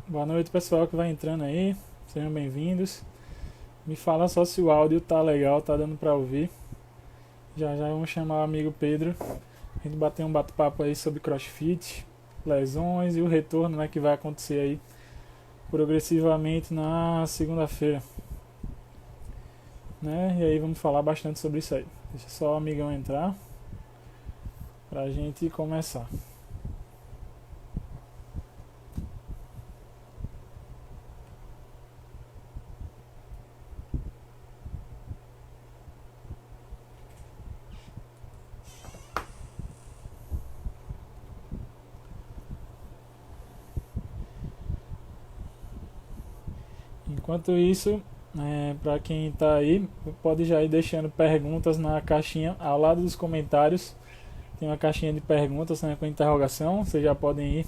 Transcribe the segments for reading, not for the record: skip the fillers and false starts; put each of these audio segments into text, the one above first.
Boa noite, pessoal que vai entrando aí. Sejam bem-vindos. Me fala só se o áudio tá legal, tá dando pra ouvir. Já já vamos chamar o amigo Pedro. A gente bater um bate-papo aí sobre CrossFit, lesões e o retorno, né, que vai acontecer aí progressivamente na segunda-feira, né? E aí vamos falar bastante sobre isso aí. Deixa só o amigão entrar pra gente começar. Enquanto isso, para quem está aí, pode já ir deixando perguntas na caixinha ao lado dos comentários. Tem uma caixinha de perguntas, né, com interrogação. Vocês já podem ir.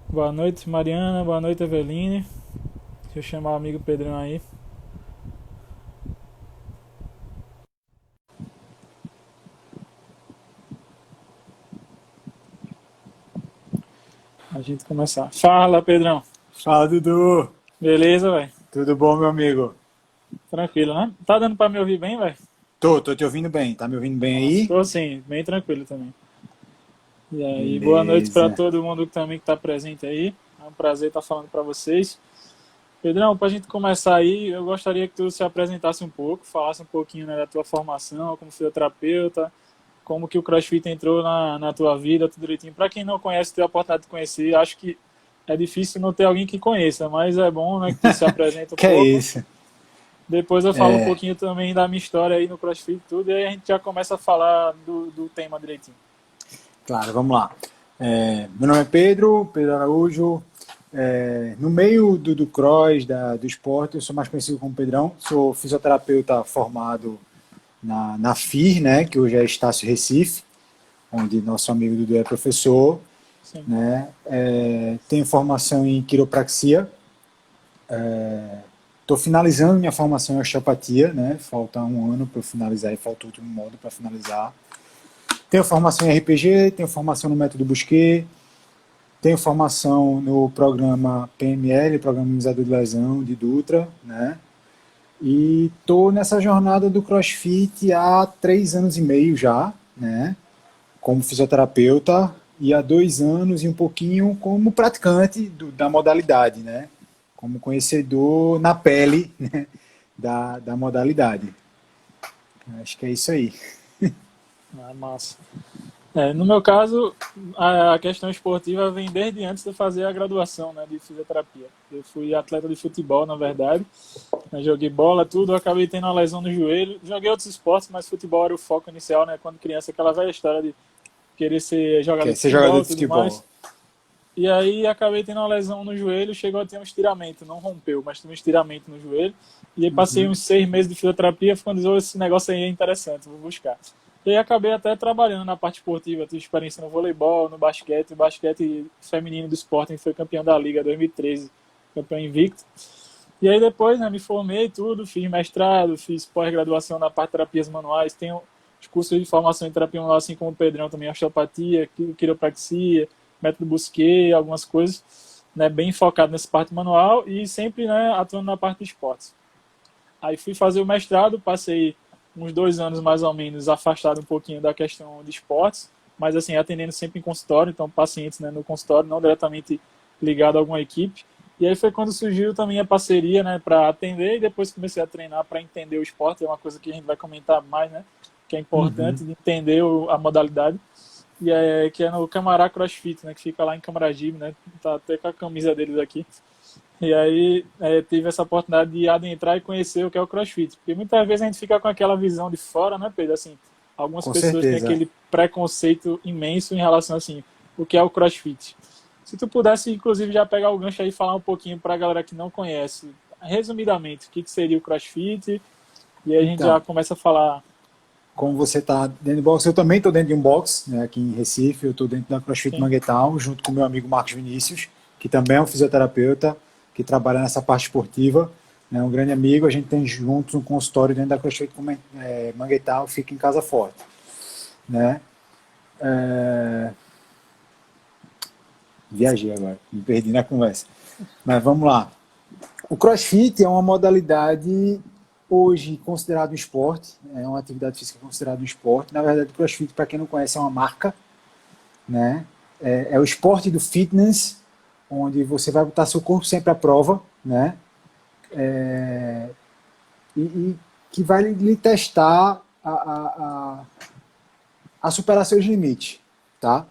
Boa noite, Mariana. Boa noite, Eveline. Deixa eu chamar o amigo Pedrão aí. A gente começar. Fala, Pedrão. Fala, Dudu. Beleza, velho? Tudo bom, meu amigo? Tranquilo, né? Tá dando pra me ouvir bem, velho? Tô te ouvindo bem. Tá me ouvindo bem Nossa, aí? tô sim, bem tranquilo também. E aí, boa noite pra Beleza. todo mundo que também que tá presente aí. É um prazer estar falando pra vocês. Pedrão, para a gente começar aí, eu gostaria que tu se apresentasse um pouco, falasse um pouquinho, né, da tua formação como fisioterapeuta, como que o CrossFit entrou na tua vida, tudo direitinho. Para quem não conhece, ter a oportunidade de conhecer, acho que é difícil não ter alguém que conheça, mas é bom, né, que tu se apresenta um Que é pouco. isso? Depois eu falo um É, pouquinho também da minha história aí no CrossFit e tudo, e aí a gente já começa a falar do tema direitinho. claro, vamos lá. Meu nome é Pedro, Pedro Araújo. No meio do cross, do esporte, eu sou mais conhecido como Pedrão. Sou fisioterapeuta formado na FIR, né, que hoje é Estácio Recife, onde nosso amigo Dudu é professor. Sim. Né? Tenho formação em quiropraxia. Estou finalizando minha formação em osteopatia, né? Falta um ano para eu finalizar e falta o último módulo para finalizar. Tenho formação em RPG, tenho formação no método Busquet, tenho formação no programa PML, Programa Minimizador de Lesão, de Dutra, né? E estou nessa jornada do CrossFit há 3 anos e meio já, né? Como fisioterapeuta e há 2 anos e um pouquinho como praticante da modalidade, né? Como conhecedor na pele, né? da modalidade. Acho que é isso aí. Ah, massa. No meu caso, a questão esportiva vem desde antes de fazer a graduação, né, de fisioterapia. Eu fui atleta de futebol, na verdade, né, joguei bola, tudo, eu acabei tendo uma lesão no joelho. Joguei outros esportes, mas futebol era o foco inicial, né, quando criança, aquela velha história de querer ser jogador Quer de ser jogador futebol de e tudo mais. futebol. E aí acabei tendo uma lesão no joelho, chegou a ter um estiramento, não rompeu, mas teve um estiramento no joelho. E aí passei uns 6 meses de fisioterapia, ficando oh, esse negócio aí é interessante, vou buscar. E aí acabei até trabalhando na parte esportiva, tive experiência no voleibol, no basquete, o basquete feminino do Sporting foi campeão da Liga 2013, campeão invicto. E aí depois, né, me formei tudo, fiz mestrado, fiz pós-graduação na parte de terapias manuais, tenho os cursos de formação em terapia manual, assim como o Pedrão também, osteopatia, quiropraxia, método Busquet, algumas coisas, né, bem focado nessa parte manual e sempre, né, atuando na parte de esportes. Aí fui fazer o mestrado, passei uns 2 anos mais ou menos afastado um pouquinho da questão de esportes, mas assim, atendendo sempre em consultório, então pacientes, né, no consultório, não diretamente ligado a alguma equipe. E aí foi quando surgiu também a parceria, né, para atender e depois comecei a treinar para entender o esporte, é uma coisa que a gente vai comentar mais, né, que é importante de entender a modalidade. E que é no Camará CrossFit, né, que fica lá em Camaragibe, né, tá até com a camisa deles aqui. E aí tive essa oportunidade de adentrar e conhecer o que é o CrossFit. Porque muitas vezes a gente fica com aquela visão de fora, né, Pedro? Assim, algumas Com pessoas têm certeza. aquele preconceito imenso em relação assim, o que é o CrossFit. Se tu pudesse, inclusive, já pegar o gancho aí e falar um pouquinho para a galera que não conhece, resumidamente, o que seria o CrossFit, e aí a gente já Então, começa a falar. como você está dentro de box, eu também estou dentro de um box, né, aqui em Recife. Eu estou dentro da CrossFit Sim, Manguetal, junto com meu amigo Marcos Vinícius, que também é um fisioterapeuta, que trabalha nessa parte esportiva. É um grande amigo. A gente tem juntos um consultório dentro da CrossFit Manguetal, fica em Casa Forte. Né? É, Viajei agora, me perdi na conversa. Mas vamos lá. O CrossFit é uma modalidade hoje considerada um esporte, é uma atividade física considerada um esporte. Na verdade, o CrossFit, para quem não conhece, é uma marca, né? É o esporte do fitness, onde você vai botar seu corpo sempre à prova, né? E que vai lhe testar a superar seus limites, tá?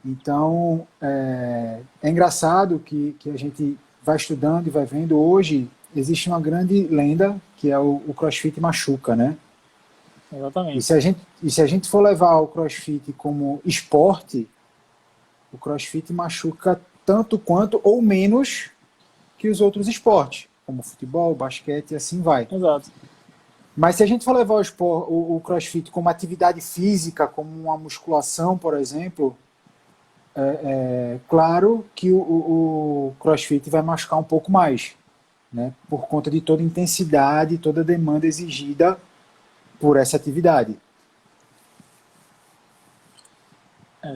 Então, é engraçado que a gente vai estudando e vai vendo. Hoje existe uma grande lenda que é o CrossFit machuca, né? Exatamente. E se a gente for levar o CrossFit como esporte, o CrossFit machuca tanto quanto ou menos que os outros esportes, como futebol, basquete e assim vai. Exato. Mas se a gente for levar o CrossFit como atividade física, como uma musculação, por exemplo, claro que o CrossFit vai machucar um pouco mais, né? Por conta de toda a intensidade, toda a demanda exigida por essa atividade.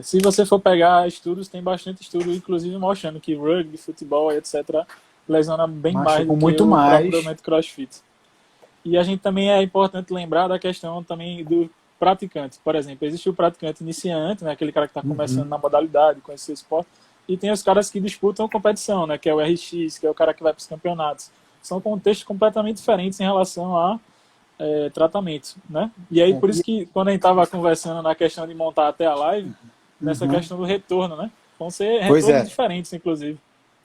Se você for pegar estudos, tem bastante estudo, inclusive mostrando que rugby, futebol, etc., lesiona bem mais do Machucam que muito o mais. próprio CrossFit. E a gente também é importante lembrar da questão também do praticante. Por exemplo, existe o praticante iniciante, né, aquele cara que está começando na modalidade, conhecer o esporte, e tem os caras que disputam competição, né, que é o RX, que é o cara que vai para os campeonatos. São contextos completamente diferentes em relação a tratamento, né? E aí, por isso que quando a gente estava conversando na questão de montar até a live, nessa questão do retorno, né? Vão ser Pois retornos é, diferentes, inclusive.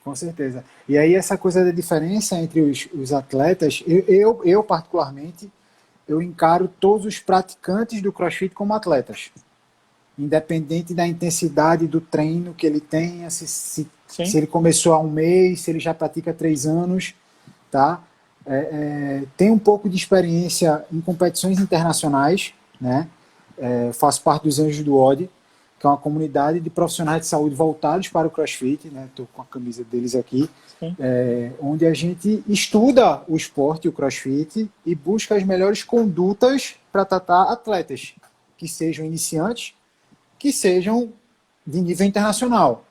com certeza. E aí essa coisa da diferença entre os atletas, eu particularmente, eu encaro todos os praticantes do CrossFit como atletas. Independente da intensidade do treino que ele tenha, se Sim, ele começou há um mês, se ele já pratica há 3 anos, tá? Tem um pouco de experiência em competições internacionais, né? Faço parte dos Anjos do Ode, que é uma comunidade de profissionais de saúde voltados para o CrossFit, né? Estou com a camisa deles aqui, sim. onde a gente estuda o esporte, o CrossFit, e busca as melhores condutas para tratar atletas que sejam iniciantes, que sejam de nível internacional.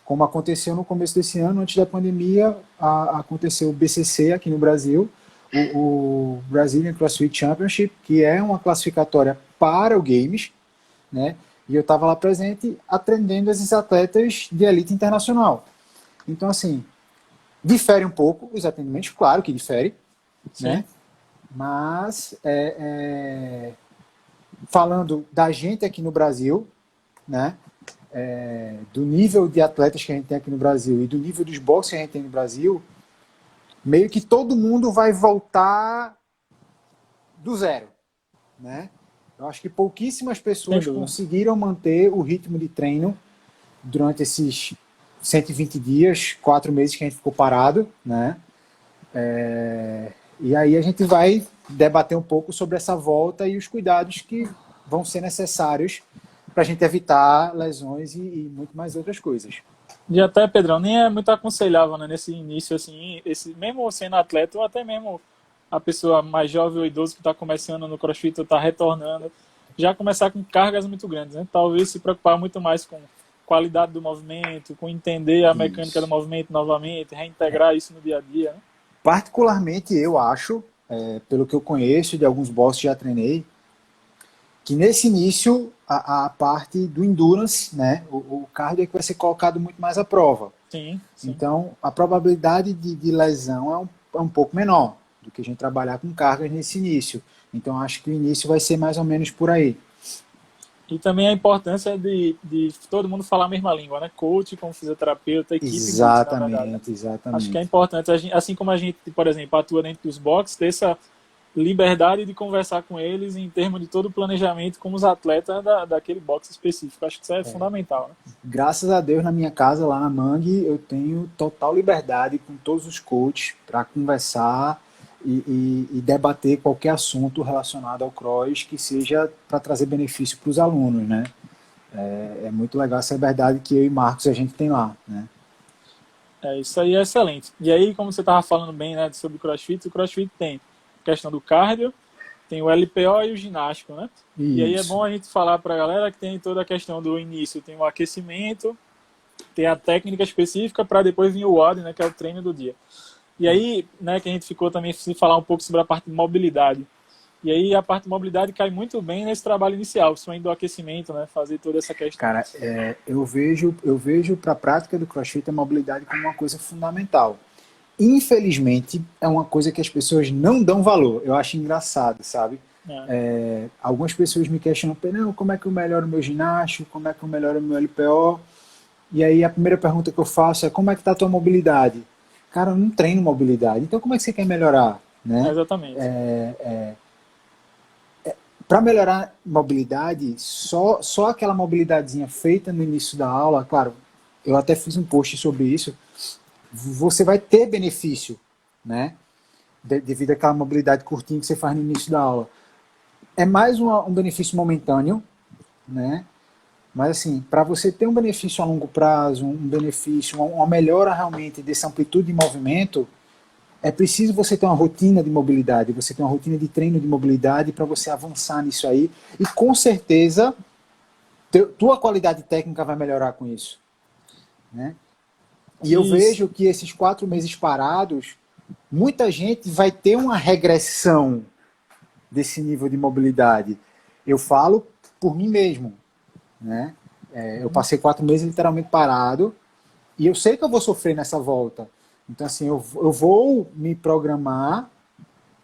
Como aconteceu no começo desse ano, antes da pandemia, aconteceu o BCC aqui no Brasil, o Brazilian CrossFit Championship, que é uma classificatória para o Games, né? E eu estava lá presente atendendo esses atletas de elite internacional. Então, assim, difere um pouco os atendimentos, claro que difere, Sim. né? Mas, falando da gente aqui no Brasil, né? Do nível de atletas que a gente tem aqui no Brasil e do nível dos boxes que a gente tem no Brasil, meio que todo mundo vai voltar do zero, né? Eu acho que pouquíssimas Sem pessoas dúvida. conseguiram manter o ritmo de treino durante esses 120 dias, 4 meses que a gente ficou parado, né? E aí a gente vai debater um pouco sobre essa volta e os cuidados que vão ser necessários para a gente evitar lesões e muito mais outras coisas. E até, Pedrão, nem é muito aconselhável, né, nesse início, assim, mesmo sendo atleta, ou até mesmo a pessoa mais jovem ou idoso que está começando no CrossFit ou está retornando, já começar com cargas muito grandes, né? Talvez se preocupar muito mais com qualidade do movimento, com entender a mecânica do Isso. movimento novamente, reintegrar isso no dia a dia, né? Particularmente eu acho, pelo que eu conheço de alguns bosses que já treinei, que nesse início a parte do endurance, né, o cardio é que vai ser colocado muito mais à prova. Sim, sim. Então a probabilidade de lesão é um pouco menor do que a gente trabalhar com cargas nesse início. Então acho que o início vai ser mais ou menos por aí. E também a importância de todo mundo falar a mesma língua, né? Coach como fisioterapeuta, equipe e boot, na verdade, né? Exatamente, Acho que é exatamente. importante, assim como a gente, por exemplo, atua dentro dos boxes, ter essa liberdade de conversar com eles em termos de todo o planejamento como os atletas daquele boxe específico. Acho que isso é fundamental, né? Graças a Deus, na minha casa, lá na Mangue, eu tenho total liberdade com todos os coaches para conversar e debater qualquer assunto relacionado ao cross que seja para trazer benefício para os alunos, né? É muito legal essa liberdade que eu e Marcos a gente tem lá, né? Isso aí é excelente. E aí, como você estava falando bem, né, sobre o CrossFit tem a questão do cardio, tem o LPO e o ginástico, né? E aí é Isso. bom a gente falar para a galera que tem toda a questão do início, tem o aquecimento, ter a técnica específica para depois vir o WOD, né, que é o treino do dia. E aí, né, que a gente ficou também sem falar um pouco sobre a parte de mobilidade. E aí a parte de mobilidade cai muito bem nesse trabalho inicial, principalmente do aquecimento, né, fazer toda essa questão. Cara, eu vejo para a prática do CrossFit a mobilidade como uma coisa fundamental. Infelizmente, é uma coisa que as pessoas não dão valor. Eu acho engraçado, sabe? Algumas pessoas me questionam, não, como é que eu melhoro o meu ginástico, como é que eu melhoro o meu LPO? E aí a primeira pergunta que eu faço é, como é que está a tua mobilidade? Cara, eu não treino mobilidade, então como é que você quer melhorar? Né? Exatamente. Para melhorar mobilidade, só aquela mobilidadezinha feita no início da aula, claro, eu até fiz um post sobre isso, você vai ter benefício, né? Devido àquela mobilidade curtinha que você faz no início da aula. É mais um benefício momentâneo, né? Mas assim, para você ter um benefício a longo prazo, um benefício, uma melhora realmente dessa amplitude de movimento, é preciso você ter uma rotina de mobilidade, você ter uma rotina de treino de mobilidade para você avançar nisso aí. E com certeza, tua qualidade técnica vai melhorar com isso. Né? E eu vejo que esses 4 meses parados, muita gente vai ter uma regressão desse nível de mobilidade. Eu falo por mim mesmo. Né? Eu passei 4 meses literalmente parado e eu sei que eu vou sofrer nessa volta. Então, assim, eu vou me programar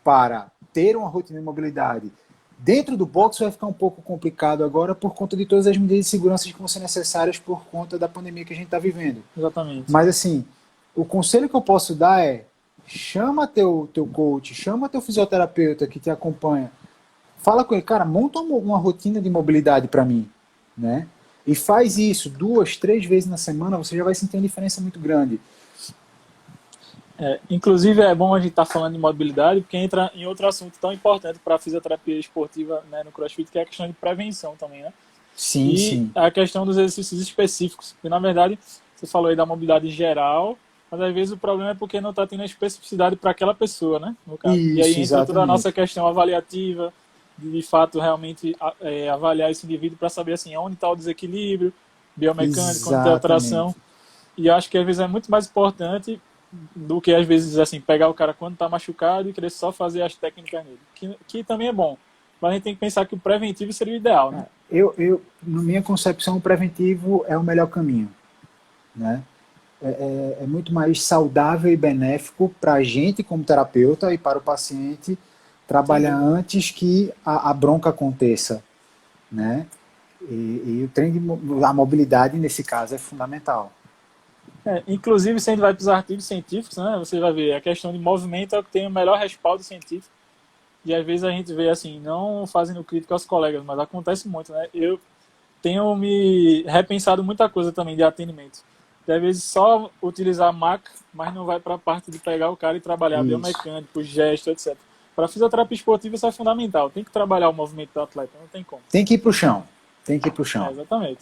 para ter uma rotina de mobilidade. Dentro do box vai ficar um pouco complicado agora por conta de todas as medidas de segurança que vão ser necessárias por conta da pandemia que a gente está vivendo. Exatamente. Mas, assim, o conselho que eu posso dar é chama teu coach, chama teu fisioterapeuta que te acompanha. Fala com ele, cara, monta uma rotina de mobilidade para mim. Né? E faz isso 2, 3 vezes na semana, você já vai sentir uma diferença muito grande. Inclusive é bom a gente estar falando de mobilidade, porque entra em outro assunto tão importante para a fisioterapia esportiva, né, no CrossFit, que é a questão de prevenção também, né? Sim, sim. A questão dos exercícios específicos, que na verdade você falou aí da mobilidade geral, mas às vezes o problema é porque não está tendo a especificidade para aquela pessoa, né? No caso. Isso, e aí entra exatamente. toda a nossa questão avaliativa, de fato realmente avaliar esse indivíduo para saber assim, onde está o desequilíbrio biomecânico, onde tem alteração. E acho que às vezes é muito mais importante do que às vezes assim, pegar o cara quando está machucado e querer só fazer as técnicas nele, que também é bom. Mas a gente tem que pensar que o preventivo seria o ideal, né? Na minha concepção, o preventivo é o melhor caminho. Né? É muito mais saudável e benéfico para a gente como terapeuta e para o paciente trabalhar antes que a bronca aconteça. Né? E o treino a mobilidade, nesse caso, é fundamental. Inclusive, se a gente vai para os artigos científicos, né, você vai ver a questão de movimento é o que tem o melhor respaldo científico. E às vezes a gente vê assim, não fazendo crítica aos colegas, mas acontece muito, né? Eu tenho me repensado muita coisa também de atendimento. E às vezes só utilizar a MAC, mas não vai para a parte de pegar o cara e trabalhar biomecânico, gesto, etc. Para fisioterapia esportiva isso é fundamental. Tem que trabalhar o movimento do atleta, não tem como. Tem que ir para o chão. Exatamente.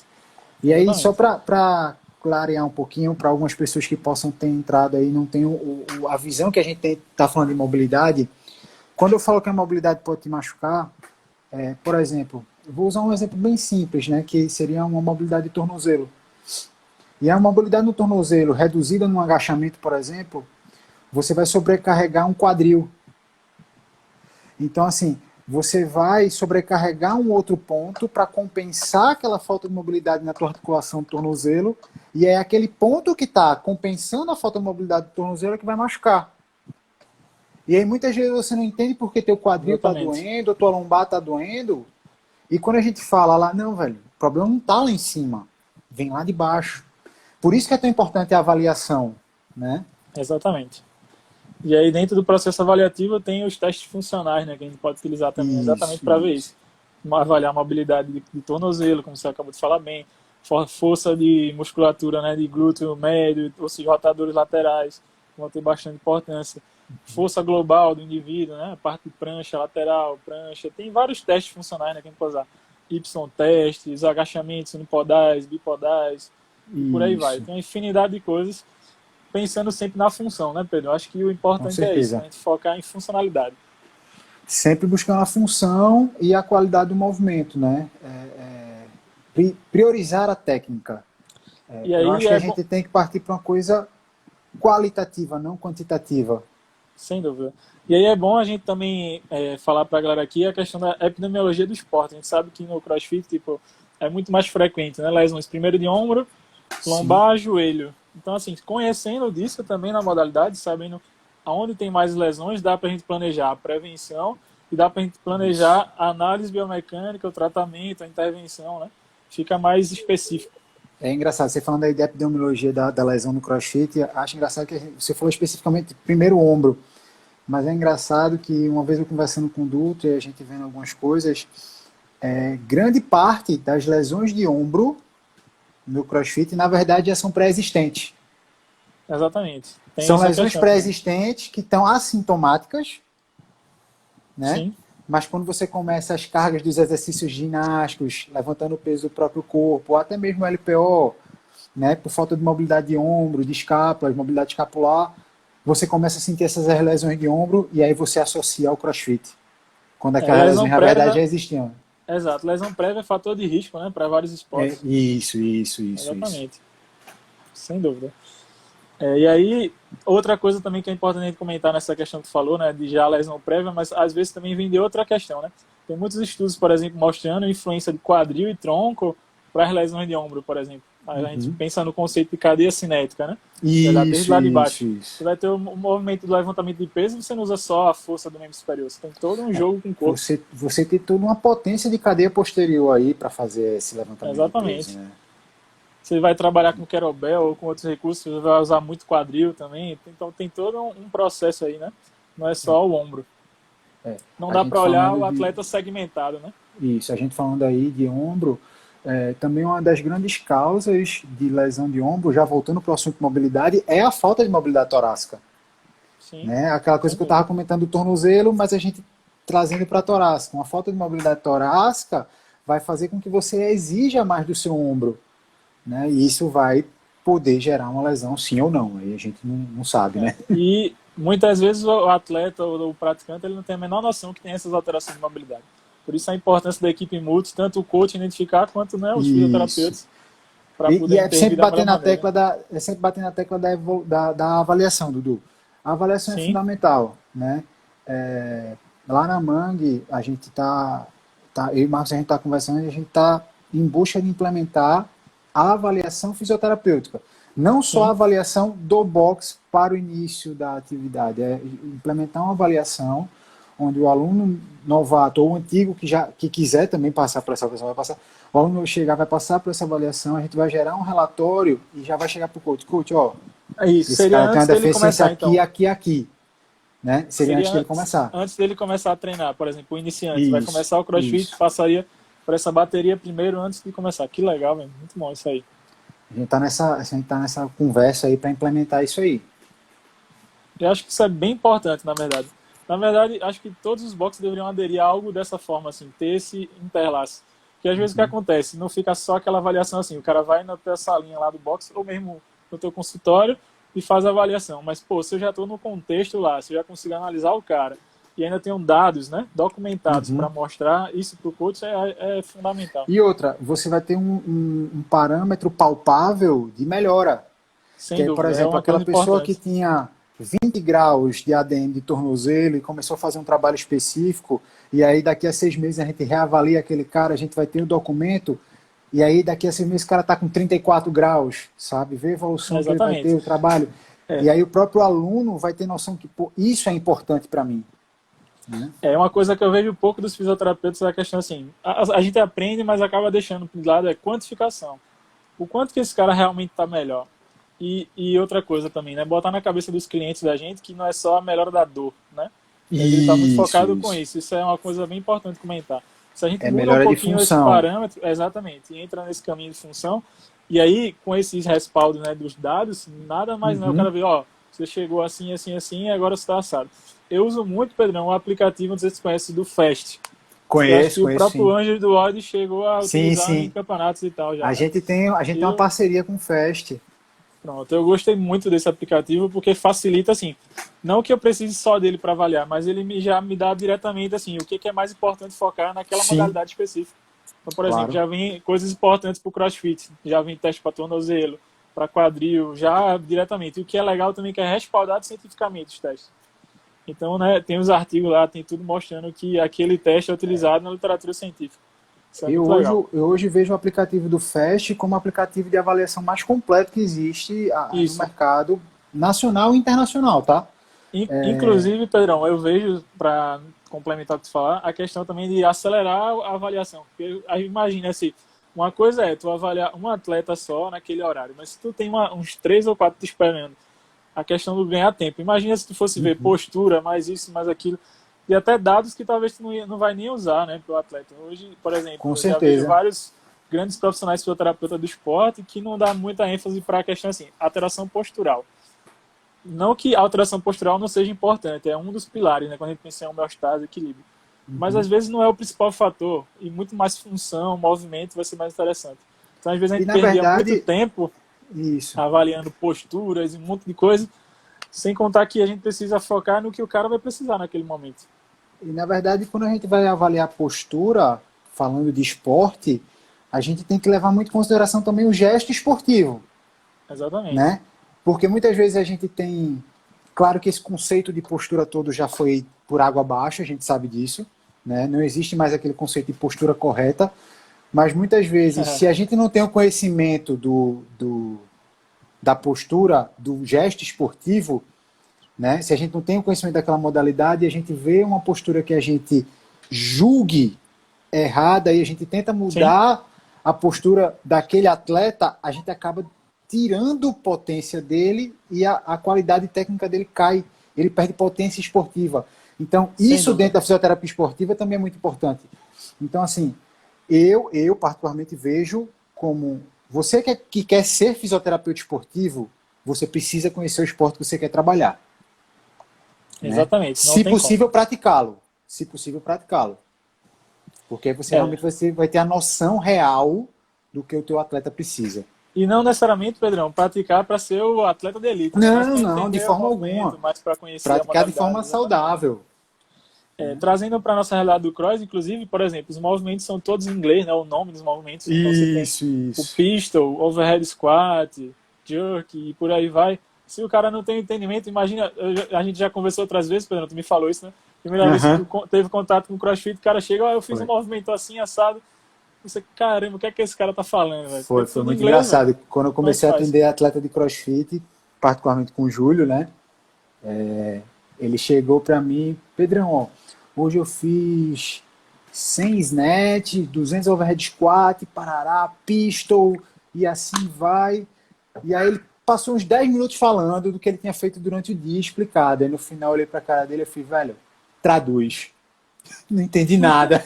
E aí, só para clarear um pouquinho para algumas pessoas que possam ter entrado aí, não tem a visão que a gente está falando de mobilidade. Quando eu falo que a mobilidade pode te machucar, por exemplo, eu vou usar um exemplo bem simples, né, que seria uma mobilidade de tornozelo. E a mobilidade no tornozelo reduzida no agachamento, por exemplo, você vai sobrecarregar um quadril. Então, assim, você vai sobrecarregar um outro ponto para compensar aquela falta de mobilidade na tua articulação do tornozelo, e é aquele ponto que está compensando a falta de mobilidade do tornozelo que vai machucar. E aí muitas vezes você não entende porque teu quadril está doendo, tua lombar está doendo, e quando a gente fala lá, não, velho, o problema não está lá em cima, vem lá de baixo. Por isso que é tão importante a avaliação, né? Exatamente. E aí dentro do processo avaliativo tem os testes funcionais, né, que a gente pode utilizar também exatamente para ver isso. Avaliar a mobilidade de tornozelo, como você acabou de falar bem, força de musculatura, né, de glúteo médio, ou seja, rotadores laterais, vão ter bastante importância. Força global do indivíduo, né, a parte de prancha, lateral, prancha, tem vários testes funcionais, né, que a gente pode usar. Y-testes, agachamentos unipodais, bipodais, e por aí vai. Tem uma infinidade de coisas, pensando sempre na função, né, Pedro? Eu acho que o importante é isso, né? A gente focar em funcionalidade. Sempre buscando a função e a qualidade do movimento, né? Priorizar a técnica. E Eu aí acho que a gente tem que partir para uma coisa qualitativa, não quantitativa. sem dúvida. E aí é bom a gente também falar para a galera aqui a questão da epidemiologia do esporte. A gente sabe que no CrossFit, tipo, é muito mais frequente, né? Lesões primeiro de ombro, Sim. lombar, joelho. Então, assim, conhecendo disso também na modalidade, sabendo aonde tem mais lesões, dá para a gente planejar a prevenção e dá para a gente Isso. planejar a análise biomecânica, o tratamento, a intervenção, né? Fica mais específico. É engraçado, você falando aí da epidemiologia da lesão no CrossFit, acho engraçado que você falou especificamente primeiro ombro, mas é engraçado que uma vez eu conversando com o Dutra e a gente vendo algumas coisas, grande parte das lesões de ombro no CrossFit, na verdade, já são pré-existentes. Exatamente. Tem São essa lesões questão também. pré-existentes que estão assintomáticas, né? Sim, Mas quando você começa as cargas dos exercícios ginásticos, levantando o peso do próprio corpo, ou até mesmo LPO, né, por falta de mobilidade de ombro, de escápula, de mobilidade escapular, você começa a sentir essas lesões de ombro e aí você associa ao CrossFit. Quando aquelas lesão lesões, na verdade, prévia, já existiam. exato. Lesão prévia é fator de risco, né, para vários esportes. Isso. Exatamente, sem dúvida. E aí, outra coisa também que é importante a gente comentar nessa questão que tu falou, né, de já lesão prévia, mas às vezes também vem de outra questão, né? Tem muitos estudos, por exemplo, mostrando a influência de quadril e tronco para as lesões de ombro, por exemplo. A gente Uhum. pensa no conceito de cadeia cinética, né? De olhar desde Isso, lá de isso, baixo. Você isso. vai ter o movimento do levantamento de peso, você não usa só a força do membro superior, você tem todo um jogo com o corpo. Você tem toda uma potência de cadeia posterior aí para fazer esse levantamento de peso, Exatamente. né? Você vai trabalhar com kettlebell ou com outros recursos, você vai usar muito quadril também. Então tem todo um processo aí, né? Não é só o ombro. Não A dá gente para olhar falando o de atleta segmentado, né? isso, a gente falando aí de ombro, também uma das grandes causas de lesão de ombro, já voltando para o assunto de mobilidade, é a falta de mobilidade torácica, Sim, né? Aquela coisa sem que eu estava dúvida. comentando do tornozelo, mas a gente trazendo para a torácica. Uma falta de mobilidade torácica vai fazer com que você exija mais do seu ombro, né? E isso vai poder gerar uma lesão, sim ou não. Aí a gente não sabe, né? E muitas vezes o atleta ou o praticante ele não tem a menor noção que tem essas alterações de mobilidade. Por isso a importância da equipe multi, tanto o coach identificar quanto, né, os Isso. fisioterapeutas para poder É sempre intervir da bater melhor na maneira. tecla é sempre bater na tecla da avaliação, Dudu. A avaliação é Sim, fundamental, né? Lá na Mangue, a gente eu e o Marcos, a gente está conversando e a gente está em busca de implementar a avaliação fisioterapêutica. Não só a sim, avaliação do box para o início da atividade, é implementar uma avaliação onde o aluno novato ou antigo que quiser também passar por essa avaliação, vai passar, o aluno chegar, vai passar por essa avaliação, a gente vai gerar um relatório e já vai chegar para o coach. Coach, ó, é isso. esse Seria cara tem uma antes dele deficiência começar, aqui, então. aqui, aqui, né? Seria antes dele Seria começar. antes dele começar a treinar, por exemplo, o iniciante vai Isso, começar o CrossFit, isso. passaria por essa bateria primeiro antes de começar. Que legal, velho. Muito bom isso aí. A gente tá nessa conversa aí para implementar isso aí. Eu acho que isso é bem importante, na verdade. Na verdade, acho que todos os boxes deveriam aderir a algo dessa forma, assim, ter esse interlace. Porque às vezes o que acontece? Não fica só aquela avaliação assim, o cara vai na tua salinha lá do boxe, ou mesmo no teu consultório, e faz a avaliação. Mas, pô, se eu já estou no contexto lá, se eu já consigo analisar o cara, e ainda tenho dados, né, documentados para Uhum. mostrar isso para o coach, é fundamental. E outra, você vai ter um parâmetro palpável de melhora. Que Sem é, por dúvida, é exemplo, uma aquela coisa pessoa que importante. tinha 20 graus de ADM de tornozelo e começou a fazer um trabalho específico, e aí daqui a 6 meses a gente reavalia aquele cara, a gente vai ter o documento, e aí daqui a 6 meses o cara está com 34 graus, sabe? Vê a evolução que ele vai ter, Exatamente. o trabalho. E É, aí o próprio aluno vai ter noção que, pô, isso é importante para mim. Né? É uma coisa que eu vejo pouco dos fisioterapeutas, é a questão assim, a gente aprende, mas acaba deixando de lado, é quantificação. O quanto que esse cara realmente está melhor. E outra coisa também, né? Botar na cabeça dos clientes da gente que não é só a melhora da dor, né? Ele está muito Isso, focado com isso. isso. Isso é uma coisa bem importante comentar. Se a gente É muda um melhora de pouquinho esse função. parâmetro, exatamente, entra nesse caminho de função, e aí, com esses respaldos, né, dos dados, nada mais, né? O cara Uhum. vê, ó, você chegou assim, assim, assim, e agora você está assado. Eu uso muito, Pedrão, um aplicativo, não sei se você conhece, do Fast. Eu acho que o Conheço próprio sim. Anjo do Odd chegou a Sim, utilizar em sim. campeonatos e tal já, né? A gente tem uma Eu, parceria com o Fest. Pronto, eu gostei muito desse aplicativo porque facilita, assim, não que eu precise só dele para avaliar, mas ele já me dá diretamente, assim, o que é mais importante focar naquela Sim, modalidade específica. Então, por exemplo, Claro. já vem coisas importantes para o CrossFit, já vem teste para tornozelo, para quadril, já diretamente. E o que é legal também é que é respaldado cientificamente os testes. Então, né, tem os artigos lá, tem tudo mostrando que aquele teste é utilizado na literatura científica. Isso é Eu muito hoje, legal. eu hoje vejo o aplicativo do FAST como o aplicativo de avaliação mais completo que existe no Isso. mercado nacional e internacional, tá? Inclusive, Pedrão, eu vejo, para complementar o que tu falar, a questão também de acelerar a avaliação. Porque aí imagina assim, uma coisa é tu avaliar um atleta só naquele horário, mas se tu tem uns 3 ou 4 te esperando, a questão do ganhar tempo. Imagina se tu fosse ver postura, mais isso, mais aquilo, e até dados que talvez tu não vai nem usar, né, para o atleta. Hoje, por exemplo, Com eu já vejo certeza. vários grandes profissionais fisioterapeutas do esporte que não dá muita ênfase para a questão assim, alteração postural. Não que a alteração postural não seja importante, é um dos pilares, né, quando a gente pensa em homeostase e equilíbrio. Mas às vezes não é o principal fator, e muito mais função, movimento vai ser mais interessante. Então às vezes a E gente na perdia muito verdade, tempo isso. avaliando posturas e um monte de coisa, sem contar que a gente precisa focar no que o cara vai precisar naquele momento. E na verdade, quando a gente vai avaliar a postura, falando de esporte, a gente tem que levar muito em consideração também o gesto esportivo, Exatamente. né? Porque muitas vezes a gente tem, claro que esse conceito de postura todo já foi por água abaixo, a gente sabe disso, né? Não existe mais aquele conceito de postura correta, mas muitas vezes, se a gente não tem o conhecimento da postura, do gesto esportivo, né? Se a gente não tem o conhecimento daquela modalidade e a gente vê uma postura que a gente julgue errada e a gente tenta Sim, mudar a postura daquele atleta, a gente acaba tirando potência dele e a qualidade técnica dele cai. Ele perde potência esportiva. Então, sem isso dúvida. dentro da fisioterapia esportiva também é muito importante. Então, assim, eu particularmente vejo como você que quer ser fisioterapeuta esportivo, você precisa conhecer o esporte que você quer trabalhar, né? Exatamente, não Se tem como. possível, praticá-lo. Se possível, praticá-lo. Porque aí você É. realmente vai ter a noção real do que o teu atleta precisa. E não necessariamente, Pedrão, praticar para ser o atleta de elite, né? Mas Não, para não, de entender o forma alguma. movimento, mais para conhecer a Praticar de modalidade, forma exatamente. saudável. Trazendo para a nossa realidade do cross, inclusive, por exemplo, os movimentos são todos em inglês, né? O nome dos movimentos. Então você tem Isso, o isso. pistol, overhead squat, jerk e por aí vai. Se o cara não tem entendimento, imagina, a gente já conversou outras vezes, Pedro, tu me falou isso, né? Primeira vez que Aham. tu teve contato com o CrossFit, o cara chega, eu fiz um Foi. movimento assim, assado. Você, caramba, o que é que esse cara tá falando, velho? Porque é Foi tudo em muito inglês, velho. engraçado. Quando eu Como é que comecei a faz? atender atleta de crossfit, particularmente com o Júlio, né? Ele chegou para mim, Pedrão, ó, hoje eu fiz 100 snatch, 200 overhead squat, parará, pistol, e assim vai. E aí ele passou uns 10 minutos falando do que ele tinha feito durante o dia, explicado. Aí no final eu olhei pra cara dele e falei, velho, traduz. Não entendi nada.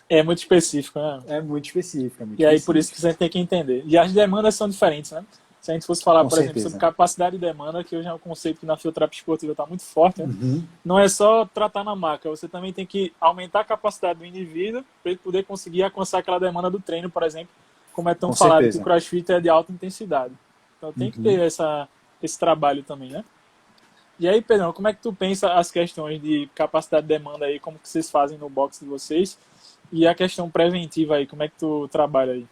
É muito específico, né? É muito específico, é muito E aí por isso que específico. você tem que entender. E as demandas são diferentes, né? Se a gente fosse falar, Com por exemplo, sobre certeza. capacidade de demanda, que hoje é um conceito que na fisioterapia esportiva está muito forte, né? Uhum. Não é só tratar na maca, você também tem que aumentar a capacidade do indivíduo para ele poder conseguir alcançar aquela demanda do treino, por exemplo, como é tão Com falado que o certeza. CrossFit é de alta intensidade. Então tem que ter esse trabalho também, né? E aí, Pedrão, como é que tu pensa as questões de capacidade de demanda aí, como que vocês fazem no box de vocês? E a questão preventiva aí, como é que tu trabalha aí?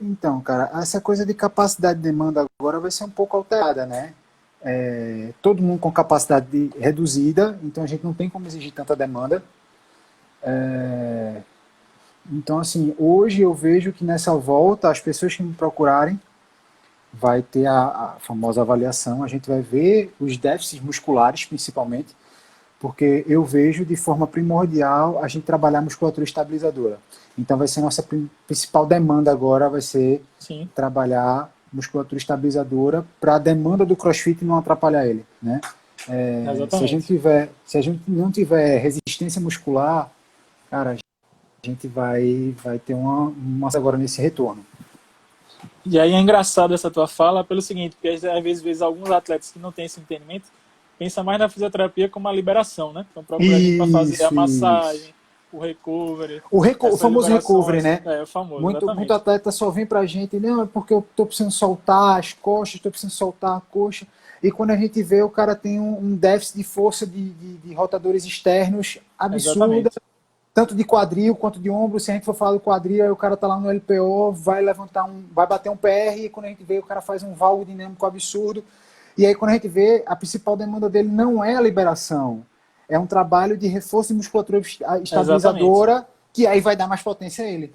Então, cara, essa coisa de capacidade de demanda agora vai ser um pouco alterada, né? Todo mundo com capacidade reduzida, então a gente não tem como exigir tanta demanda. Então, assim, hoje eu vejo que nessa volta, as pessoas que me procurarem, vai ter a famosa avaliação, a gente vai ver os déficits musculares, principalmente, porque eu vejo de forma primordial a gente trabalhar a musculatura estabilizadora. Então, vai ser nossa principal demanda agora, vai ser Sim, trabalhar musculatura estabilizadora para a demanda do CrossFit não atrapalhar ele, né? exatamente. Se a gente não tiver resistência muscular, cara, a gente vai ter uma agora nesse retorno. E aí é engraçado essa tua fala pelo seguinte, porque às vezes alguns atletas que não têm esse entendimento pensam mais na fisioterapia como uma liberação, né? Então procura a gente para fazer a Isso, isso. massagem, o recovery, O essas famoso recovery, liberações. né? É, o famoso, Muito exatamente. atleta só vem pra gente, não, é porque eu tô precisando soltar as costas, tô precisando soltar a coxa. E quando a gente vê, o cara tem um déficit de força de rotadores externos absurda. Exatamente. tanto de quadril quanto de ombro. Se a gente for falar do quadril, aí o cara tá lá no LPO, vai bater um PR, e quando a gente vê, o cara faz um valgo dinâmico absurdo. E aí, quando a gente vê, a principal demanda dele não é a liberação, é um trabalho de reforço de musculatura estabilizadora, Exatamente. que aí vai dar mais potência a ele.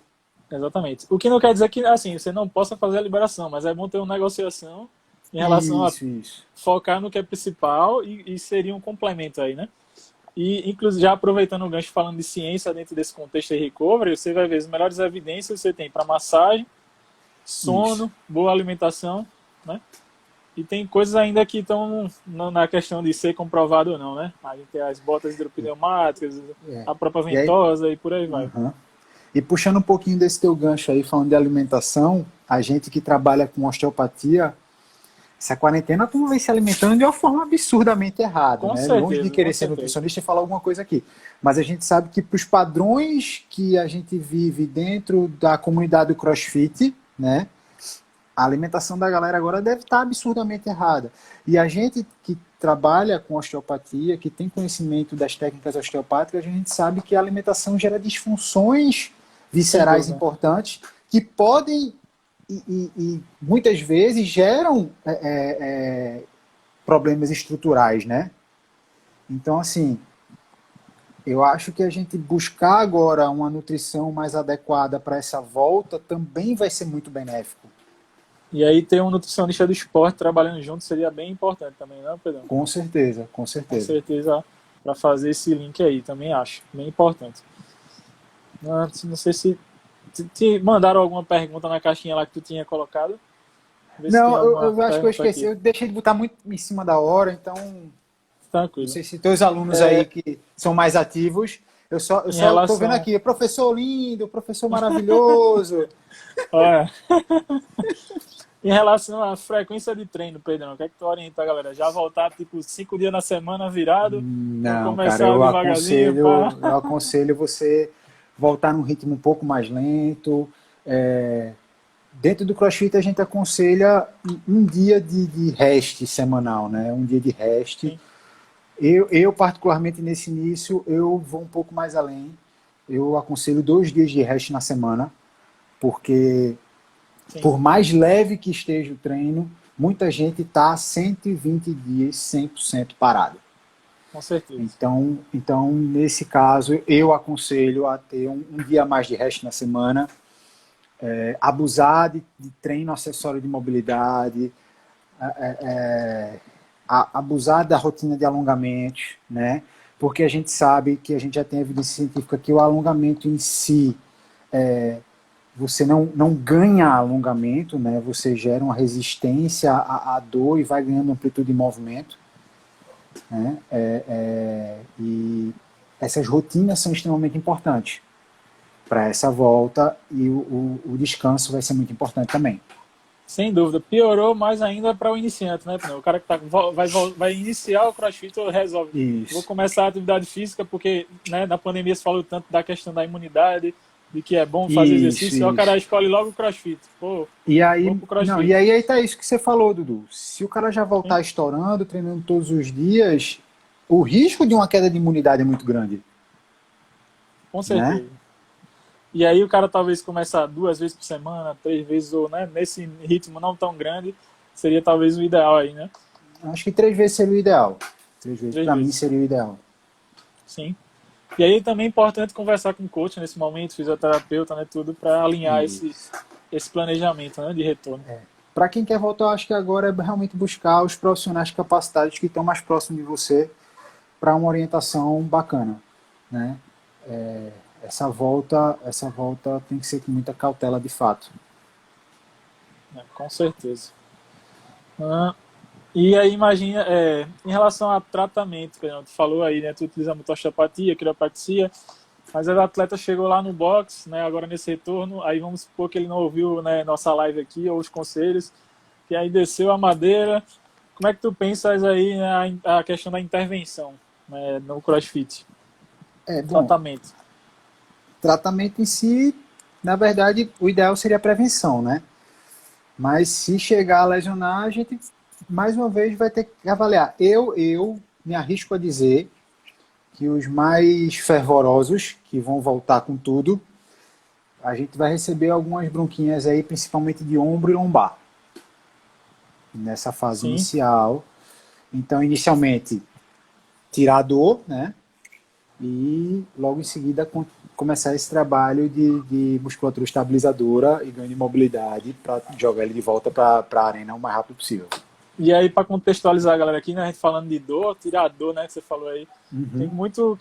Exatamente. O que não quer dizer que, assim, você não possa fazer a liberação, mas é bom ter uma negociação em relação a Isso. focar no que é principal e seria um complemento aí, né? E, inclusive, já aproveitando o gancho falando de ciência dentro desse contexto de recovery, você vai ver as melhores evidências que você tem para massagem, sono, Isso. boa alimentação, né? E tem coisas ainda que estão na questão de ser comprovado ou não, né? A gente tem as botas hidropneumáticas, É. a própria E aí, ventosa e por aí vai. uhum. E puxando um pouquinho desse teu gancho aí, falando de alimentação, a gente que trabalha com osteopatia, essa quarentena tu não vem se alimentando de uma forma absurdamente errada, Com né? Longe de certeza, com querer ser certeza. nutricionista e falar alguma coisa aqui. Mas a gente sabe que para os padrões que a gente vive dentro da comunidade do CrossFit, né? A alimentação da galera agora deve estar absurdamente errada. E a gente que trabalha com osteopatia, que tem conhecimento das técnicas osteopáticas, a gente sabe que a alimentação gera disfunções Sem viscerais dúvida. importantes que podem e muitas vezes geram problemas estruturais, né? Então, assim, eu acho que a gente buscar agora uma nutrição mais adequada para essa volta também vai ser muito benéfico. E aí ter um nutricionista do esporte trabalhando junto seria bem importante também, não, Pedro? Com certeza, com Com certeza. certeza, para fazer esse link aí, também acho, bem importante. Não sei se te mandaram alguma pergunta na caixinha lá que tu tinha colocado. Vê se tem Não, alguma eu acho que eu pergunta esqueci. aqui. Eu deixei de botar muito em cima da hora, então não Tranquilo. sei se teus alunos aí que são mais ativos. Eu Em só estou vendo relação. aqui, professor lindo, professor maravilhoso. Olha, em relação à frequência de treino, Pedrão, o que é que tu orienta a galera? Já voltar tipo 5 dias na semana virado? Ou Não, cara, começar devagarzinho? Pá? eu aconselho você voltar num ritmo um pouco mais lento. Dentro do CrossFit a gente aconselha um dia de rest semanal, né? Um dia de rest. Sim, Eu, particularmente nesse início, eu vou um pouco mais além. Eu aconselho 2 dias de rest na semana, porque sim, por mais leve que esteja o treino, muita gente está 120 dias 100% parado. com certeza. Então, nesse caso, eu aconselho a ter um dia a mais de rest na semana, abusar de treino acessório de mobilidade, abusar da rotina de alongamentos, né? Porque a gente sabe que a gente já tem evidência científica que o alongamento em si, você não ganha alongamento, né? Você gera uma resistência à dor e vai ganhando amplitude de movimento, né? E essas rotinas são extremamente importantes para essa volta e o descanso vai ser muito importante também. Sem dúvida. Piorou mais ainda para o iniciante, né? O cara que vai iniciar o CrossFit resolve. Vou Isso. começar a atividade física porque, né, na pandemia se falou tanto da questão da imunidade, de que é bom fazer Isso, exercício, e o cara isso. escolhe logo o CrossFit. Pô, E vou aí, pro não, CrossFit. e aí tá isso que você falou, Dudu. Se o cara já Sim, voltar estourando, treinando todos os dias, o risco de uma queda de imunidade é muito grande, com né? certeza. E aí o cara talvez começar 2 vezes por semana, 3 vezes, ou né, nesse ritmo não tão grande, seria talvez o ideal aí, né? Acho que 3 vezes seria o ideal. 3 vezes, Três para mim, vezes. seria o ideal. Sim. E aí também é importante conversar com o coach nesse momento, fisioterapeuta, né, tudo, para alinhar Isso. esse planejamento, né, de retorno. Para quem quer voltar, acho que agora é realmente buscar os profissionais capacitados que estão mais próximos de você para uma orientação bacana, né? Essa volta tem que ser com muita cautela de fato. Né, com certeza. E aí imagina, em relação a tratamento, que a gente falou aí, né, tu utiliza muito osteopatia, quiropraxia, mas o atleta chegou lá no box, né, agora nesse retorno, aí vamos supor que ele não ouviu, né, nossa live aqui, ou os conselhos, e aí desceu a madeira. Como é que tu pensas aí, né, a questão da intervenção, né, no CrossFit? Bom, Tratamento. tratamento em si, na verdade, o ideal seria a prevenção, né? Mas se chegar a lesionar, a gente mais uma vez vai ter que avaliar. Eu me arrisco a dizer que os mais fervorosos, que vão voltar com tudo, a gente vai receber algumas bronquinhas aí, principalmente de ombro e lombar, nessa fase Sim. inicial. Então, inicialmente, tirar a dor, né? E logo em seguida começar esse trabalho de musculatura estabilizadora e ganho de mobilidade para jogar ele de volta para a arena o mais rápido possível. E aí, para contextualizar a galera aqui, né, a gente falando de dor, tirar a dor, né, que você falou aí, tem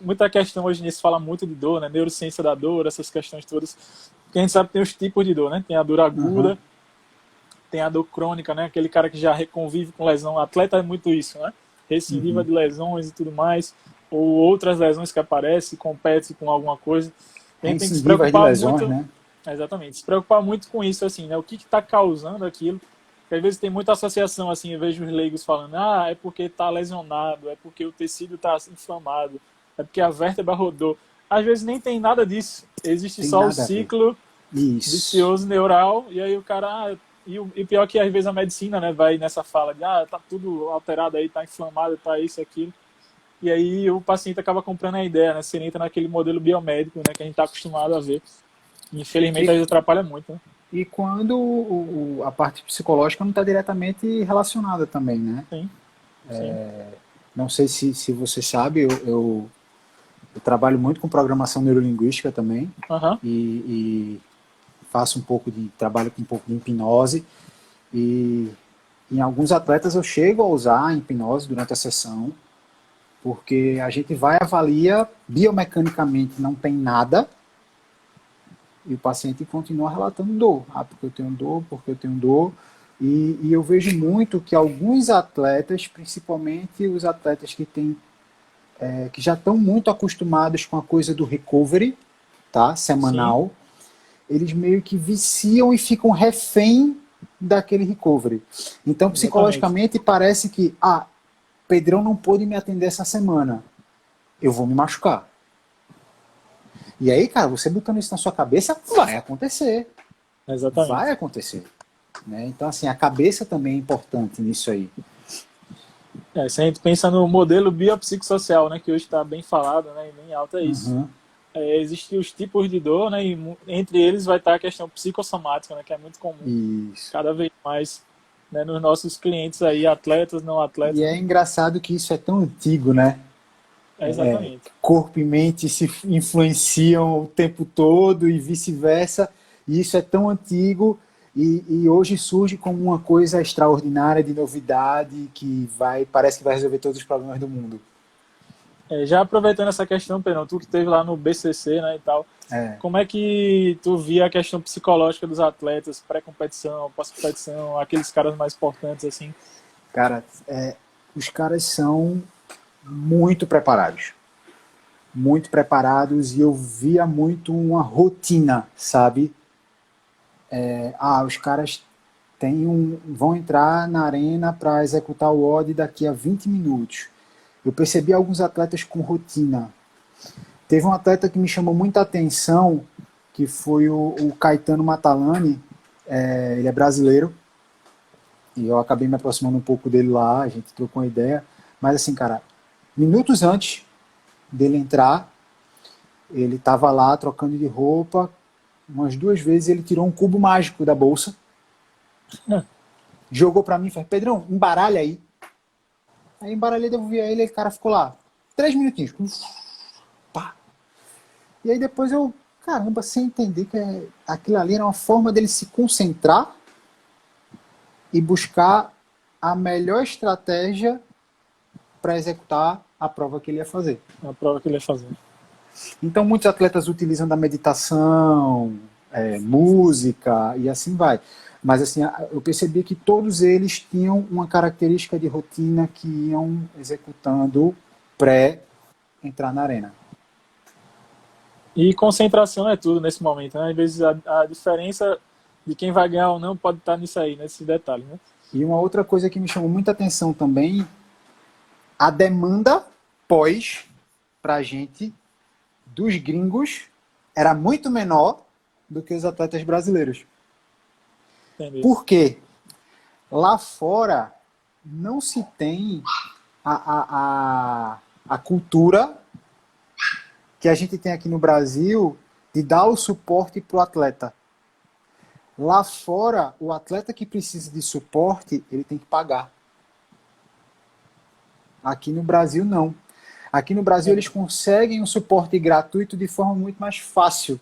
muita questão hoje nisso, fala muito de dor, né, neurociência da dor, essas questões todas, porque a gente sabe que tem os tipos de dor, né, tem a dor aguda, tem a dor crônica, né, aquele cara que já convive com lesão, atleta é muito isso, né, recidiva de lesões e tudo mais, ou outras lesões que aparecem, compete com alguma coisa, a gente tem que se Recidivas de preocupar lesões, muito, né? exatamente, se preocupar muito com isso, assim, né, o que está causando aquilo. Porque às vezes tem muita associação, assim, eu vejo os leigos falando, é porque está lesionado, é porque o tecido está inflamado, é porque a vértebra rodou. Às vezes nem tem nada disso, existe Tem só o nada a ver. ciclo Isso. vicioso neural, e aí o cara, e pior que às vezes a medicina, né, vai nessa fala de, tá tudo alterado aí, tá inflamado, tá isso, aquilo, e aí o paciente acaba comprando a ideia, né, você entra naquele modelo biomédico, né, que a gente está acostumado a ver. Infelizmente, E, às vezes atrapalha muito, né? e quando a parte psicológica não está diretamente relacionada também, né? Sim, sim. Não sei se você sabe, eu trabalho muito com programação neurolinguística também Aham. e faço trabalho com um pouco de hipnose e em alguns atletas eu chego a usar a hipnose durante a sessão porque a gente vai avalia biomecanicamente não tem nada e o paciente continua relatando dor. Porque eu tenho dor, porque eu tenho dor. E eu vejo muito que alguns atletas, principalmente os atletas que já estão muito acostumados com a coisa do recovery, tá? Sim, Semanal, eles meio que viciam e ficam refém daquele recovery. Então, exatamente. psicologicamente, parece que, Pedrão não pôde me atender essa semana, eu vou me machucar. E aí, cara, você botando isso na sua cabeça, vai acontecer. Vai Exatamente. acontecer. Né? Então, assim, a cabeça também é importante nisso aí. Se a gente pensa no modelo biopsicossocial, né, que hoje está bem falado, né, e bem alto, é isso. Uhum. Existem os tipos de dor, né, e entre eles vai estar a questão psicossomática, né, que é muito comum, Isso. cada vez mais, né, nos nossos clientes aí, atletas, não E atletas, é né? engraçado que isso é tão antigo, né? Exatamente. Corpo e mente se influenciam o tempo todo e vice-versa. E isso é tão antigo e hoje surge como uma coisa extraordinária de novidade que parece que vai resolver todos os problemas do mundo. Já aproveitando essa questão, Pedro, tu que esteve lá no BCC, né, e tal, É, como é que tu via a questão psicológica dos atletas, pré-competição, pós-competição, aqueles caras mais importantes, assim? cara, os caras são muito preparados e eu via muito uma rotina, sabe? Os caras vão entrar na arena para executar o WOD daqui a 20 minutos. Eu percebi alguns atletas com rotina. Teve um atleta que me chamou muita atenção, que foi o Caetano Matalani. Ele é brasileiro e eu acabei me aproximando um pouco dele lá, a gente trocou uma ideia. Mas assim, cara, minutos antes dele entrar, ele estava lá trocando de roupa. Umas 2 vezes ele tirou um cubo mágico da bolsa, jogou para mim e falou: Pedrão, embaralha aí. Aí embaralhei, devolvi a ele e o cara ficou lá 3 minutinhos. Pá. E aí depois eu, caramba, sem entender que aquilo ali era uma forma dele se concentrar e buscar a melhor estratégia para executar a prova que ele ia fazer. A prova que ele ia fazer. Então muitos atletas utilizam da meditação, música e assim vai. Mas assim, eu percebi que todos eles tinham uma característica de rotina que iam executando pré entrar na arena. E concentração é tudo nesse momento, né? Às vezes a diferença de quem vai ganhar ou não pode estar nisso aí, nesse detalhe, né? E uma outra coisa que me chamou muita atenção também, a demanda pós para a gente dos gringos era muito menor do que os atletas brasileiros. Entendi. Por quê? Lá fora não se tem a cultura que a gente tem aqui no Brasil de dar o suporte para o atleta. Lá fora, o atleta que precisa de suporte, ele tem que pagar. Aqui no Brasil, não. Aqui no Brasil, eles conseguem um suporte gratuito de forma muito mais fácil.